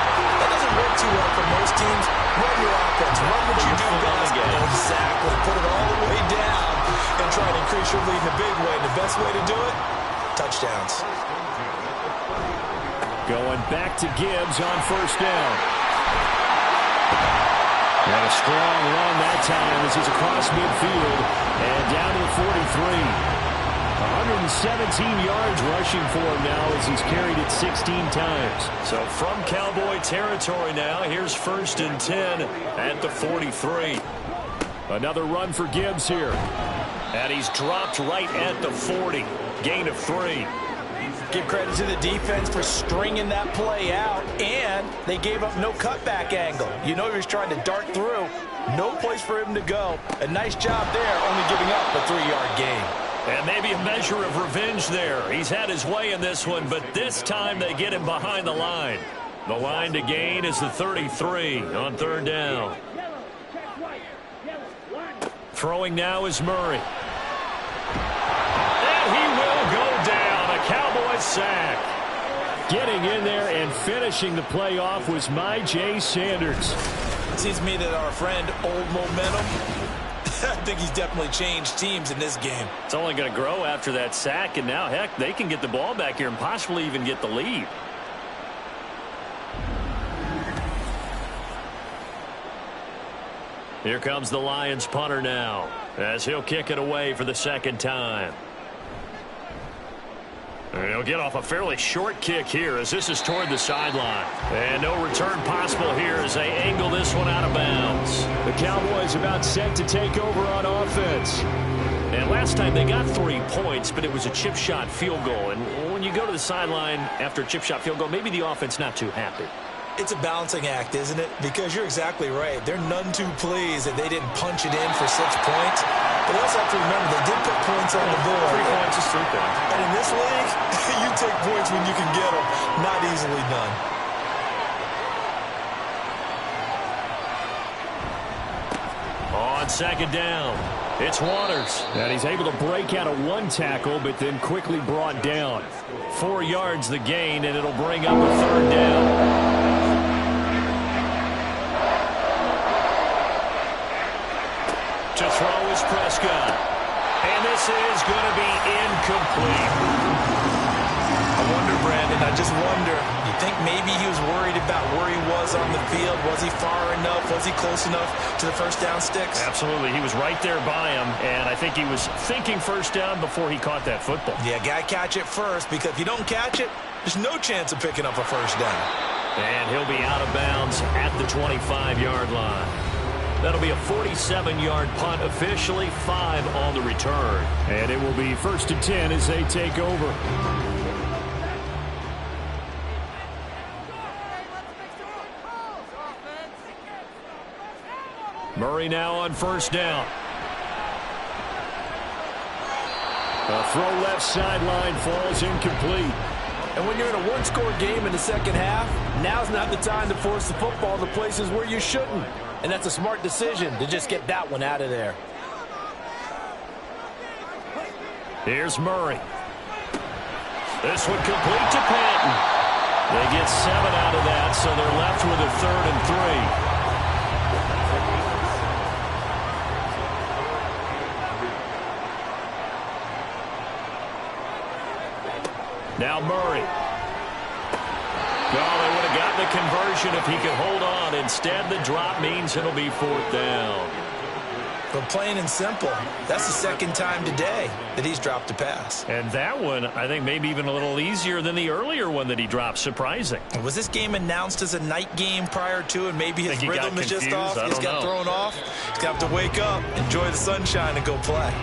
that doesn't work too well for most teams. Run your offense. Run what you do best. Exactly. Put it all the way down and try to increase your lead in a big way. And the best way to do it, touchdowns. Going back to Gibbs on first down. And a strong run that time as he's across midfield and down to the 43. 117 yards rushing for him now as he's carried it 16 times. So from Cowboy territory now, here's first and 10 at the 43. Another run for Gibbs here. And he's dropped right at the 40. Gain of 3. Give credit to the defense for stringing that play out, and they gave up no cutback angle. You know he was trying to dart through. No place for him to go. A nice job there, only giving up a 3-yard gain. And maybe a measure of revenge there. He's had his way in this one, but this time they get him behind the line. The line to gain is the 33 on third down. Throwing now is Murray. And he will go down. Cowboys sack. Getting in there and finishing the play off was Myjai Sanders. It seems to me that our friend, Old Momentum, I think he's definitely changed teams in this game. It's only going to grow after that sack, and now, heck, they can get the ball back here and possibly even get the lead. Here comes the Lions punter now, as he'll kick it away for the second time. And he'll get off a fairly short kick here as this is toward the sideline. And no return possible here as they angle this one out of bounds. The Cowboys about set to take over on offense. And last time they got 3 points, but it was a chip shot field goal. And when you go to the sideline after a chip shot field goal, maybe the offense not too happy. It's a balancing act, isn't it? Because you're exactly right. They're none too pleased that they didn't punch it in for 6 points. But you also have to remember they did put points on the board. 3 points is 3 points. And in this league, you take points when you can get them. Not easily done. On second down, it's Waters. And he's able to break out of 1 tackle, but then quickly brought down. 4 yards the gain, and it'll bring up a third down. is Prescott. And this is going to be incomplete. I wonder, Brandon, I just wonder, you think maybe he was worried about where he was on the field? Was he far enough? Was he close enough to the first down sticks? Absolutely. He was right there by him, and I think he was thinking first down before he caught that football. Yeah, got to catch it first, because if you don't catch it, there's no chance of picking up a first down. And he'll be out of bounds at the 25-yard line. That'll be a 47-yard punt, officially 5 on the return. And it will be 1st and 10 as they take over. Murray now on first down. A throw left sideline falls incomplete. And when you're in a one-score game in the second half, now's not the time to force the football in the places where you shouldn't. And that's a smart decision to just get that one out of there. Here's Murray. This one complete to Patton. They get 7 out of that, so they're left with a 3rd and 3. Now Murray. Oh, they would have gotten the conversion if he could hold on. Instead, the drop means it'll be 4th down. But plain and simple, that's the second time today that he's dropped a pass. And that one, I think, maybe even a little easier than the earlier one that he dropped. Surprising. Was this game announced as a night game prior to, and maybe his rhythm is just off? He's got thrown off. He's going to have to wake up, enjoy the sunshine, and go play.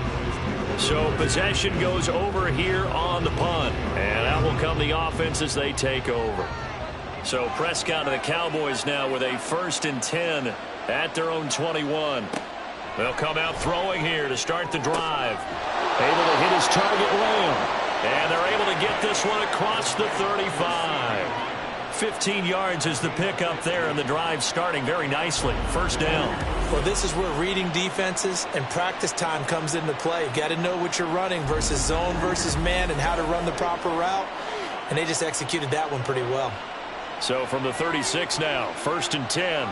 So possession goes over here on the punt. And out will come the offense as they take over. So Prescott and the Cowboys now with a 1st and 10 at their own 21. They'll come out throwing here to start the drive. Able to hit his target, Lamb. And they're able to get this one across the 35. 15 yards is the pickup there, and the drive starting very nicely. 1st down. Well, this is where reading defenses and practice time comes into play. You got to know what you're running versus zone versus man and how to run the proper route. And they just executed that one pretty well. So from the 36 now, 1st and 10.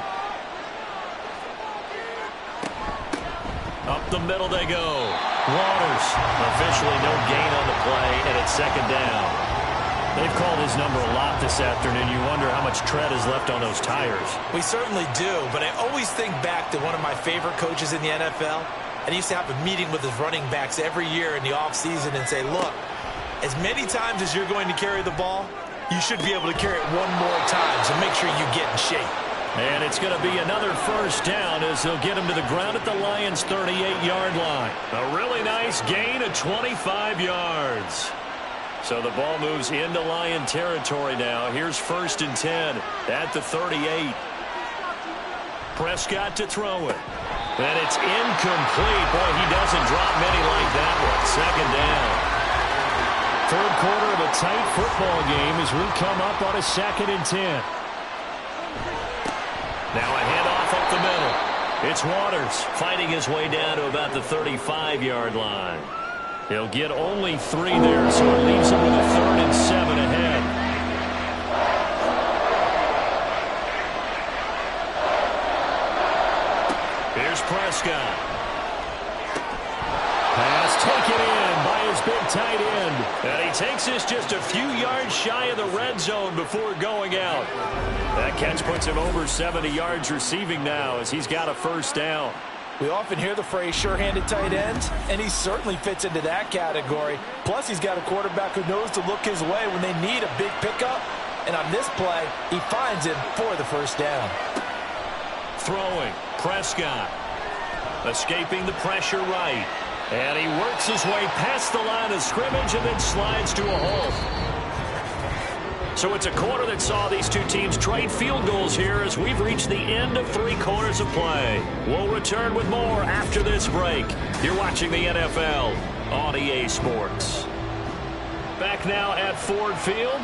Up the middle they go. Waters. Officially no gain on the play, and it's 2nd down. They've called his number a lot this afternoon. You wonder how much tread is left on those tires. We certainly do, but I always think back to one of my favorite coaches in the NFL. And he used to have a meeting with his running backs every year in the offseason and say, look, as many times as you're going to carry the ball, you should be able to carry it one more time, so make sure you get in shape. And it's going to be another 1st down as they'll get him to the ground at the Lions' 38-yard line. A really nice gain of 25 yards. So the ball moves into Lion territory now. Here's 1st and 10 at the 38. Prescott to throw it. And it's incomplete. Boy, he doesn't drop many like that one. 2nd down. 3rd quarter of a tight football game as we come up on a 2nd and 10. Now a handoff up the middle. It's Waters fighting his way down to about the 35-yard line. He'll get only 3 there, so it leaves him with a 3rd and 7 ahead. Here's Prescott. Pass taken in by his big tight end. And he takes this just a few yards shy of the red zone before going out. That catch puts him over 70 yards receiving now as he's got a 1st down. We often hear the phrase sure-handed tight ends, and he certainly fits into that category. Plus, he's got a quarterback who knows to look his way when they need a big pickup. And on this play, he finds him for the 1st down. Throwing, Prescott. Escaping the pressure right. And he works his way past the line of scrimmage and then slides to a halt. So it's a quarter that saw these two teams trade field goals here as we've reached the end of 3 quarters of play. We'll return with more after this break. You're watching the NFL on EA Sports. Back now at Ford Field.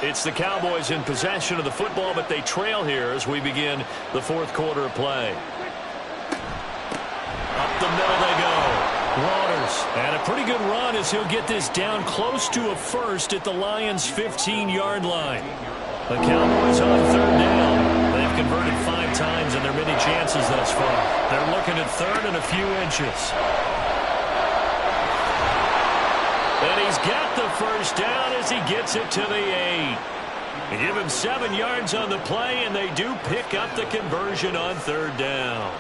It's the Cowboys in possession of the football, but they trail here as we begin the 4th quarter of play. Up the middle they go. Waters, and a pretty good run as he'll get this down close to a 1st at the Lions' 15-yard line. The Cowboys on 3rd down. They've converted 5 times in their many chances thus far. They're looking at third and a few inches. And he's got the first down as he gets it to the 8. They give him 7 yards on the play, and they do pick up the conversion on third down.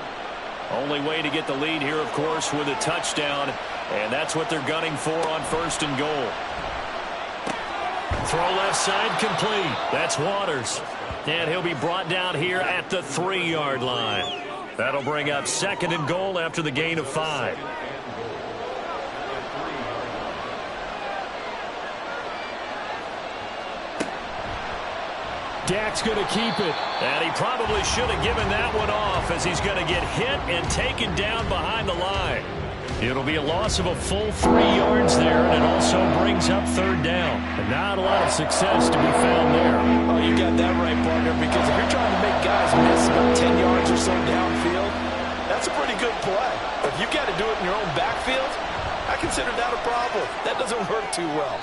Only way to get the lead here, of course, with a touchdown, and that's what they're gunning for on first and goal. Throw left side complete. That's Waters. And he'll be brought down here at the 3-yard line. That'll bring up second and goal after the gain of 5. Dak's going to keep it. And he probably should have given that one off as he's going to get hit and taken down behind the line. It'll be a loss of a full 3 yards there, and it also brings up third down. And not a lot of success to be found there. Oh, you got that right, partner, because if you're trying to make guys miss about 10 yards or so downfield, that's a pretty good play. But if you got to do it in your own backfield, I consider that a problem. That doesn't work too well.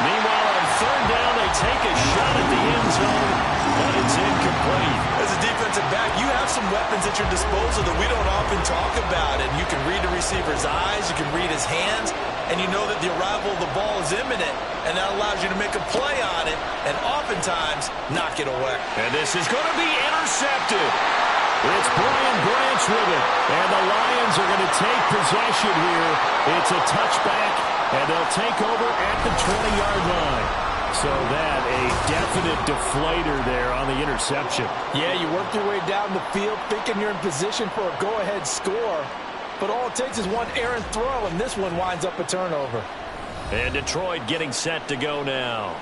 Meanwhile, on third down, they take a shot at the end zone, but it's incomplete. As a defensive back, you have some weapons at your disposal that we don't often talk about. And you can read the receiver's eyes, you can read his hands, and you know that the arrival of the ball is imminent, and that allows you to make a play on it and oftentimes knock it away. And this is going to be intercepted. It's Brian Branch with it, and the Lions are going to take possession here. It's a touchback, and they'll take over at the 20-yard line. So that a definite deflator there on the interception. Yeah, you work your way down the field thinking you're in position for a go-ahead score, but all it takes is one errant throw, and this one winds up a turnover. And Detroit getting set to go now.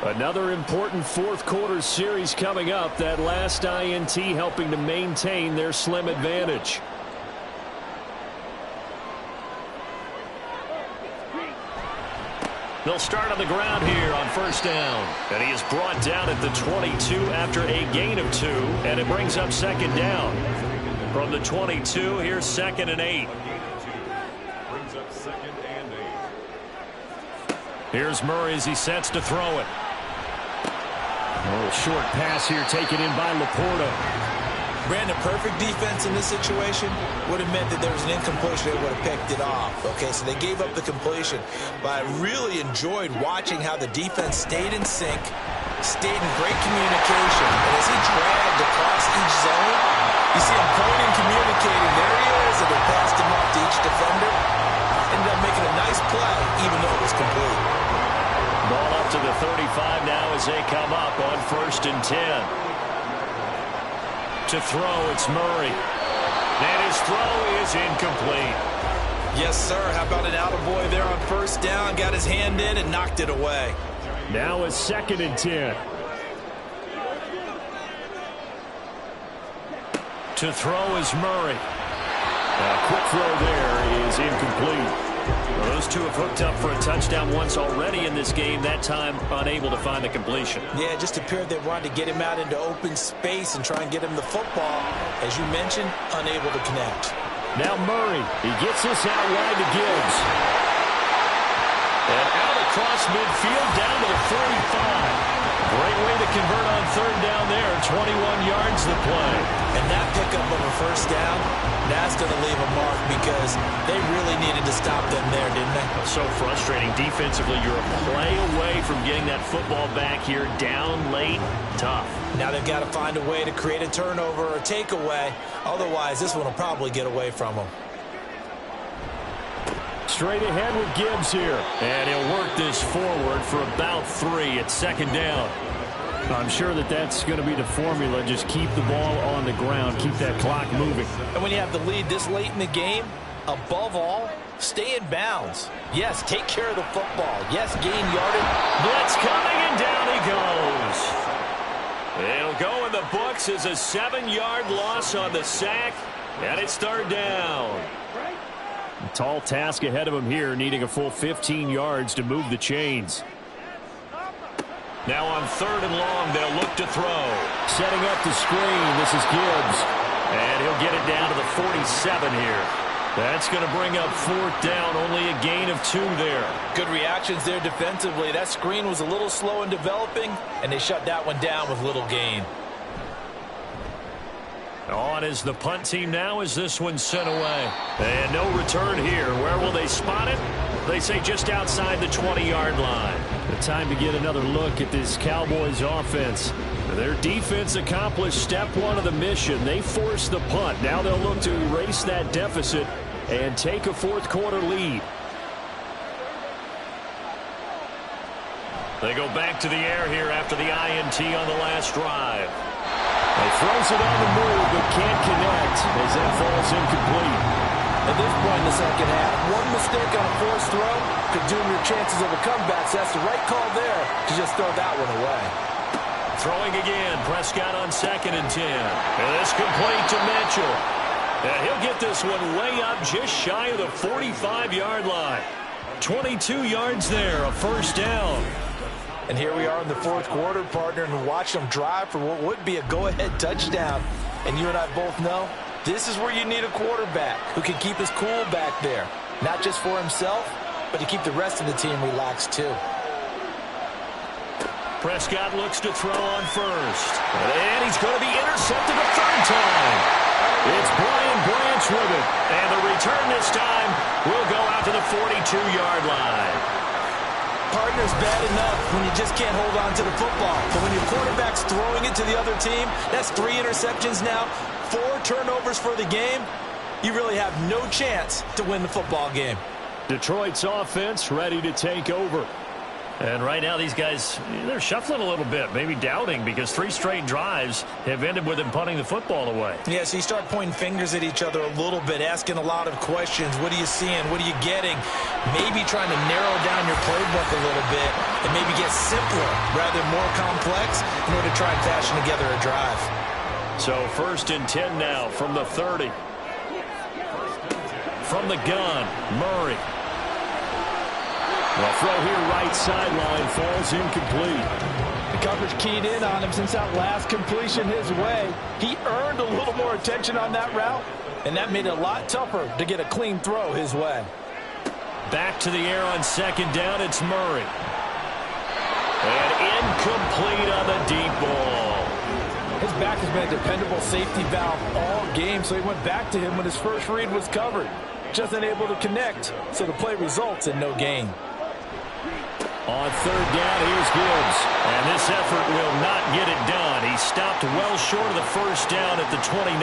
Another important fourth-quarter series coming up. That last INT helping to maintain their slim advantage. They'll start on the ground here on first down. And he is brought down at the 22 after a gain of 2. And it brings up second down. From the 22, here's second and 8. Brings up second and 8. Here's Murray as he sets to throw it. A little short pass here taken in by Laporta. Brandon, perfect defense in this situation would have meant that there was an incompletion. They would have picked it off. Okay, so they gave up the completion. But I really enjoyed watching how the defense stayed in sync, stayed in great communication. And as he dragged across each zone, you see him pointing, communicating. There he is, and they passed him off to each defender. Ended up making a nice play, even though it was complete. Ball up to the 35 now as they come up on first and 10. To throw, it's Murray. And his throw is incomplete. Yes, sir. How about an attaboy there on first down? Got his hand in and knocked it away. Now it's second and 10. To throw is Murray. A quick throw there is incomplete. Well, those two have hooked up for a touchdown once already in this game, that time unable to find the completion. Yeah, it just appeared they wanted to get him out into open space and try and get him the football. As you mentioned, unable to connect. Now Murray, he gets this out wide to Gibbs. And out across midfield down to the 45. Great way to convert on third down there. 21 yards the play. And that pickup of a first down, that's going to leave a mark because they really needed to stop them there, didn't they? So frustrating. Defensively, you're a play away from getting that football back here. Down late, tough. Now they've got to find a way to create a turnover or a takeaway. Otherwise, this one will probably get away from them. Straight ahead with Gibbs here. And he'll work this forward for about 3 at second down. I'm sure that that's going to be the formula. Just keep the ball on the ground. Keep that clock moving. And when you have the lead this late in the game, above all, stay in bounds. Yes, take care of the football. Yes, gain yardage. Blitz coming, and down he goes. It'll go in the books as a 7-yard loss on the sack. And it's third down. A tall task ahead of him here, needing a full 15 yards to move the chains. Now on third and long, they'll look to throw. Setting up the screen, this is Gibbs. And he'll get it down to the 47 here. That's going to bring up fourth down, only a gain of 2 there. Good reactions there defensively. That screen was a little slow in developing, and they shut that one down with little gain. On is the punt team now as this one's sent away. And no return here. Where will they spot it? They say just outside the 20-yard line. The time to get another look at this Cowboys offense. Their defense accomplished step one of the mission. They forced the punt. Now they'll look to erase that deficit and take a fourth-quarter lead. They go back to the air here after the INT on the last drive. He throws it on the move, but can't connect as that falls incomplete. At this point in the second half, one mistake on a forced throw could doom your chances of a comeback. So that's the right call there to just throw that one away. Throwing again, Prescott on 2nd and 10. And it's complete to Mitchell. And he'll get this one way up just shy of the 45-yard line. 22 yards there, a first down. And here we are in the fourth quarter, partner, and watch them drive for what would be a go-ahead touchdown. And you and I both know this is where you need a quarterback who can keep his cool back there. Not just for himself, but to keep the rest of the team relaxed too. Prescott looks to throw on first. And he's going to be intercepted a third time. It's Brian Branch with it. And the return this time will go out to the 42-yard line. Partner's bad enough when you just can't hold on to the football. But when your quarterback's throwing it to the other team, that's 3 interceptions now, 4 turnovers for the game. You really have no chance to win the football game. Detroit's offense ready to take over. And right now these guys, they're shuffling a little bit, maybe doubting, because 3 straight drives have ended with them punting the football away. Yeah, so you start pointing fingers at each other a little bit, asking a lot of questions. What are you seeing? What are you getting? Maybe trying to narrow down your playbook a little bit and maybe get simpler rather than more complex in order to try and fashion together a drive. So 1st and 10 now from the 30. From the gun, Murray. The throw here right sideline falls incomplete. The coverage keyed in on him since that last completion his way. He earned a little more attention on that route, and that made it a lot tougher to get a clean throw his way. Back to the air on 2nd down, it's Murray. And incomplete on the deep ball. His back has been a dependable safety valve all game, so he went back to him when his first read was covered. Just unable to connect, so the play results in no gain. On 3rd down, here's Gibbs. And this effort will not get it done. He stopped well short of the first down at the 29.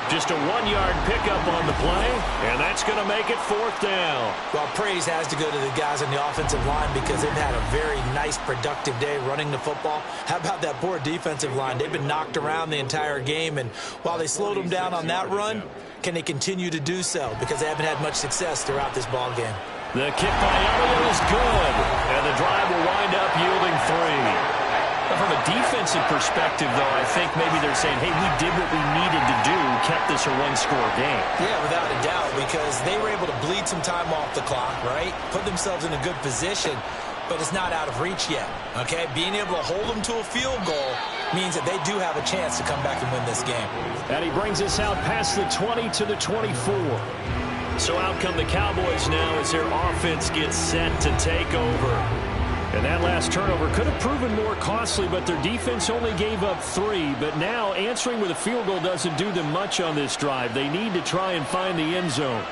Just a 1-yard pickup on the play, and that's going to make it 4th down. Well, praise has to go to the guys on the offensive line because they've had a very nice, productive day running the football. How about that poor defensive line? They've been knocked around the entire game, and while they slowed them down on that run, can they continue to do so? Because they haven't had much success throughout this ball game. The kick by Elliott is good, and the drive will wind up yielding 3. Now, from a defensive perspective, though, I think maybe they're saying, hey, we did what we needed to do, kept this a 1-score game. Yeah, without a doubt, because they were able to bleed some time off the clock, right? Put themselves in a good position, but it's not out of reach yet, okay? Being able to hold them to a field goal means that they do have a chance to come back and win this game. And he brings us out past the 20 to the 24. So out come the Cowboys now as their offense gets set to take over. And that last turnover could have proven more costly, but their defense only gave up 3. But now answering with a field goal doesn't do them much on this drive. They need to try and find the end zone.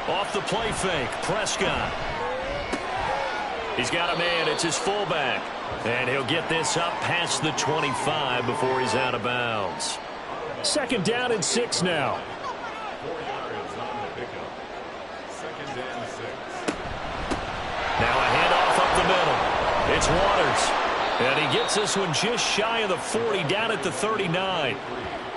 Off the play fake, Prescott. He's got a man, it's his fullback. And he'll get this up past the 25 before he's out of bounds. 2nd down and 6 now. 4 yards on the pickup. 2nd and 6. Now a handoff up the middle. It's Waters. And he gets this one just shy of the 40, down at the 39.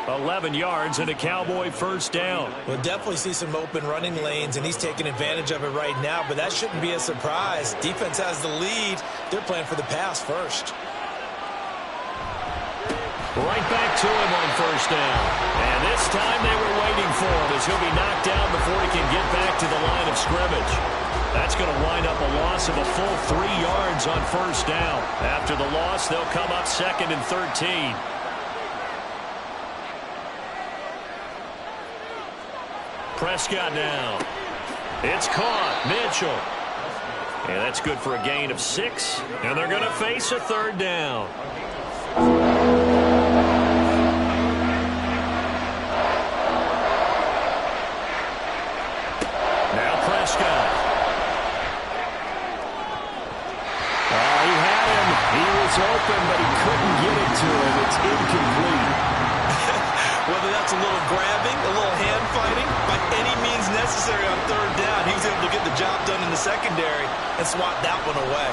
11 yards and a Cowboy first down. We'll definitely see some open running lanes, and he's taking advantage of it right now, but that shouldn't be a surprise. Defense has the lead. They're playing for the pass first. Right back to him on first down. And this time they were waiting for him as he'll be knocked down before he can get back to the line of scrimmage. That's going to wind up a loss of a full 3 yards on first down. After the loss, they'll come up 2nd and 13. Prescott now. It's caught. Mitchell. And that's good for a gain of 6. And they're going to face a 3rd down. secondary and swat that one away.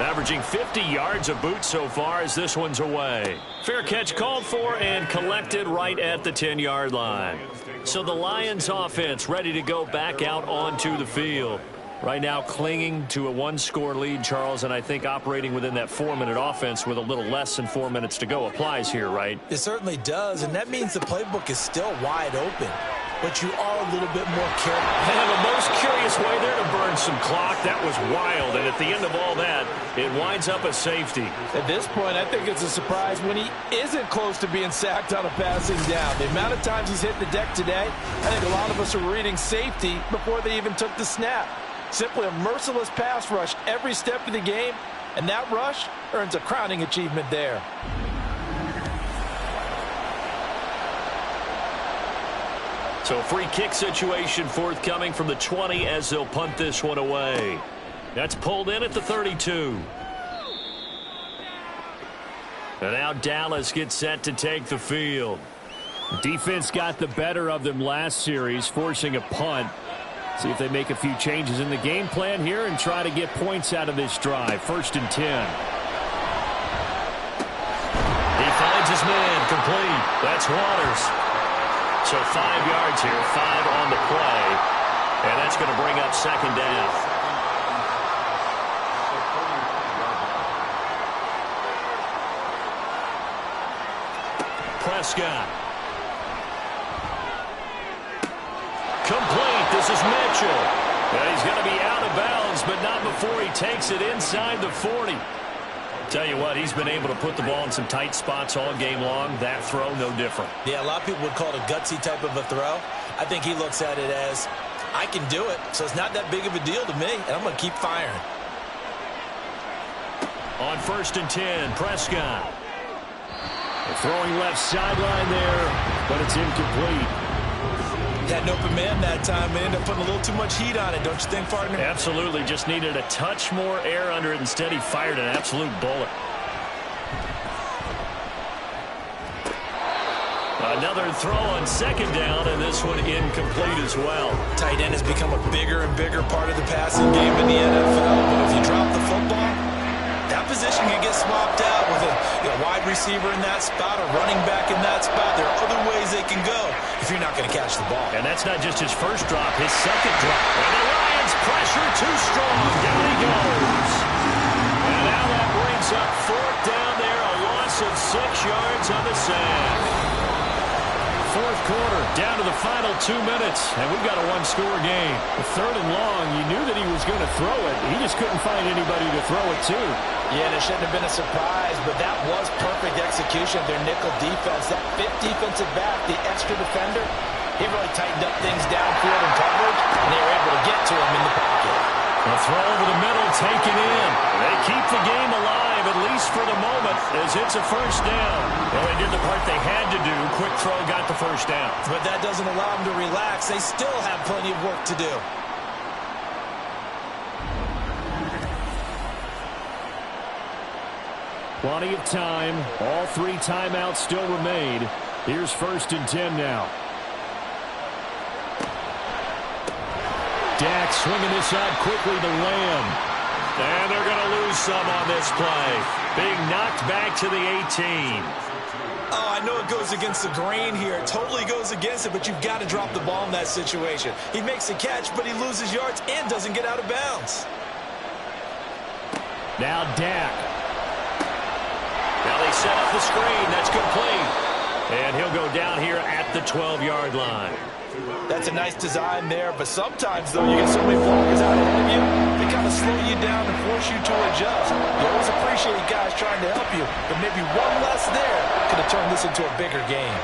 Averaging 50 yards a boot so far as this one's away. Fair catch called for and collected right at the 10-yard line. So the Lions offense ready to go back out onto the field. Right now clinging to a one-score lead, Charles, and I think operating within that 4-minute offense with a little less than 4 minutes to go applies here, right? It certainly does, and that means the playbook is still wide open. But you are a little bit more careful. And the most curious way there to burn some clock. That was wild, and at the end of all that, it winds up a safety. At this point, I think it's a surprise when he isn't close to being sacked on a passing down. The amount of times he's hit the deck today, I think a lot of us are reading safety before they even took the snap. Simply a merciless pass rush every step of the game, and that rush earns a crowning achievement there. So free kick situation forthcoming from the 20 as they'll punt this one away. That's pulled in at the 32. And now Dallas gets set to take the field. Defense got the better of them last series, forcing a punt. See if they make a few changes in the game plan here and try to get points out of this drive. 1st and 10. He finds his man complete. That's Waters. So 5 yards here, 5 on the play. And that's going to bring up 2nd down. Prescott. Complete. This is Mitchell. And he's going to be out of bounds, but not before he takes it inside the 40. Tell you what, he's been able to put the ball in some tight spots all game long. That throw, no different. Yeah, a lot of people would call it a gutsy type of a throw. I think he looks at it as, I can do it, so it's not that big of a deal to me, and I'm going to keep firing. On 1st and 10, Prescott. Throwing left sideline there, but it's incomplete. Had an open man that time and ended up putting a little too much heat on it, don't you think, partner? Absolutely. Just needed a touch more air under it. Instead, he fired an absolute bullet. Another throw on 2nd down, and this one incomplete as well. Tight end has become a bigger and bigger part of the passing game in the NFL, but if you drop the football, that position can get swapped out with a wide receiver in that spot, a running back in that spot. There are other ways they can go if you're not going to catch the ball. And that's not just his first drop, his 2nd drop. And the Lions pressure too strong. Down he goes. And now that brings up 4th down there, a loss of 6 yards on the sack. 4th quarter, down to the final 2 minutes, and we've got a one-score game. The 3rd and long, you knew that he was going to throw it. He just couldn't find anybody to throw it to. Yeah, and it shouldn't have been a surprise, but that was perfect execution of their nickel defense. That 5th defensive back, the extra defender, he really tightened up things downfield in coverage, and they were able to get to him in the pocket. A throw over the middle, taken in. They keep the game alive, at least for the moment, as it's a 1st down. Well, they did the part they had to do. Quick throw got the 1st down. But that doesn't allow them to relax. They still have plenty of work to do. Plenty of time. All 3 timeouts still remain. Here's 1st and 10 now. Dak swinging this out quickly to Lamb. And they're going to lose some on this play. Being knocked back to the 18. Oh, I know it goes against the grain here. It totally goes against it, but you've got to drop the ball in that situation. He makes a catch, but he loses yards and doesn't get out of bounds. Now Dak. Now they set up the screen. That's complete. And he'll go down here at the 12-yard line. That's a nice design there, but sometimes, though, you get so many blockers out ahead of you, they kind of slow you down and force you to adjust. You always appreciate guys trying to help you, but maybe one less there could have turned this into a bigger game.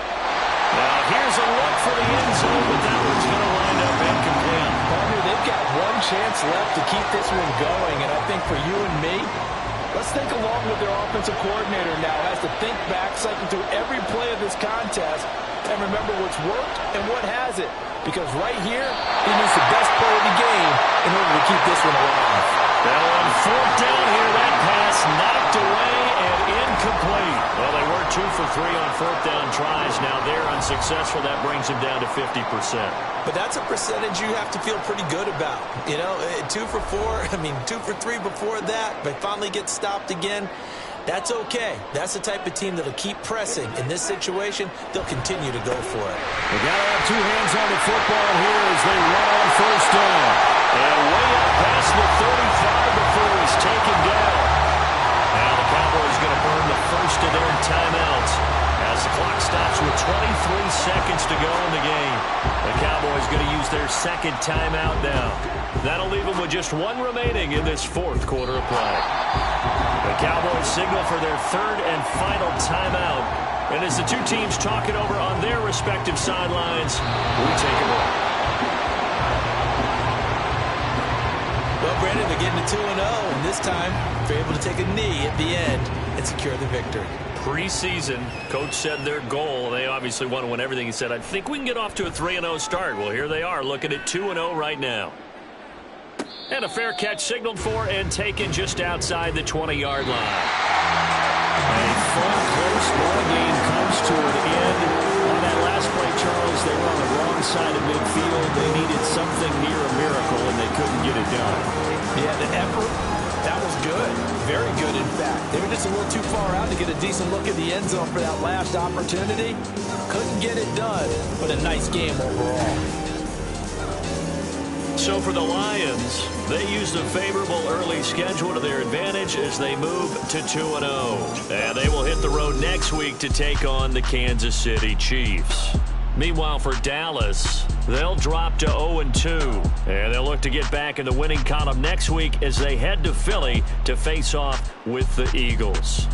Now, here's a look for the end zone, but that one's going to wind up incomplete. Partner, they've got one chance left to keep this one going, and I think for you and me, let's think along with their offensive coordinator now has to think back, cycle through every play of this contest, and remember what's worked and what hasn't. Because right here, he needs the best play of the game in order to keep this one alive. Now on 4th down here, that pass knocked away and incomplete. Well, they worked 2 for 3 on 4th down tries. Now they're unsuccessful. That brings them down to 50%. But that's a percentage you have to feel pretty good about. 2 for 4, 2 for 3 before that, but finally get stopped again. That's okay. That's the type of team that'll keep pressing. In this situation, they'll continue to go for it. They got to have 2 hands on the football here as they run on 1st down. And way up past the 35 before he's taken down. Now the Cowboys going to burn the first of their timeouts as the clock stops with 23 seconds to go in the game. The Cowboys going to use their 2nd timeout now. That'll leave them with just 1 remaining in this 4th quarter of play. The Cowboys signal for their 3rd and final timeout. And as the 2 teams talk it over on their respective sidelines, we take a break. Well, Brandon, they're getting to 2-0, and this time they're able to take a knee at the end and secure the victory. Preseason, coach said their goal, they obviously want to win everything. He said, I think we can get off to a 3-0 start. Well, here they are looking at 2-0 right now. And a fair catch signaled for and taken just outside the 20-yard line. A full close ball game comes to an end. On that last play, Charles, they were on the wrong side of midfield. They needed something near a miracle, and they couldn't get it done. Yeah, the effort, that was good. Very good, in fact. They were just a little too far out to get a decent look at the end zone for that last opportunity. Couldn't get it done, but a nice game overall. So for the Lions, they used a favorable early schedule to their advantage as they move to 2-0. And they will hit the road next week to take on the Kansas City Chiefs. Meanwhile, for Dallas, they'll drop to 0-2. And they'll look to get back in the winning column next week as they head to Philly to face off with the Eagles.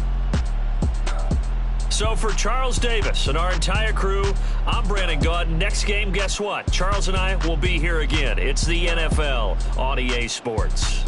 So for Charles Davis and our entire crew, I'm Brandon Gaudin. Next game, guess what? Charles and I will be here again. It's the NFL on EA Sports.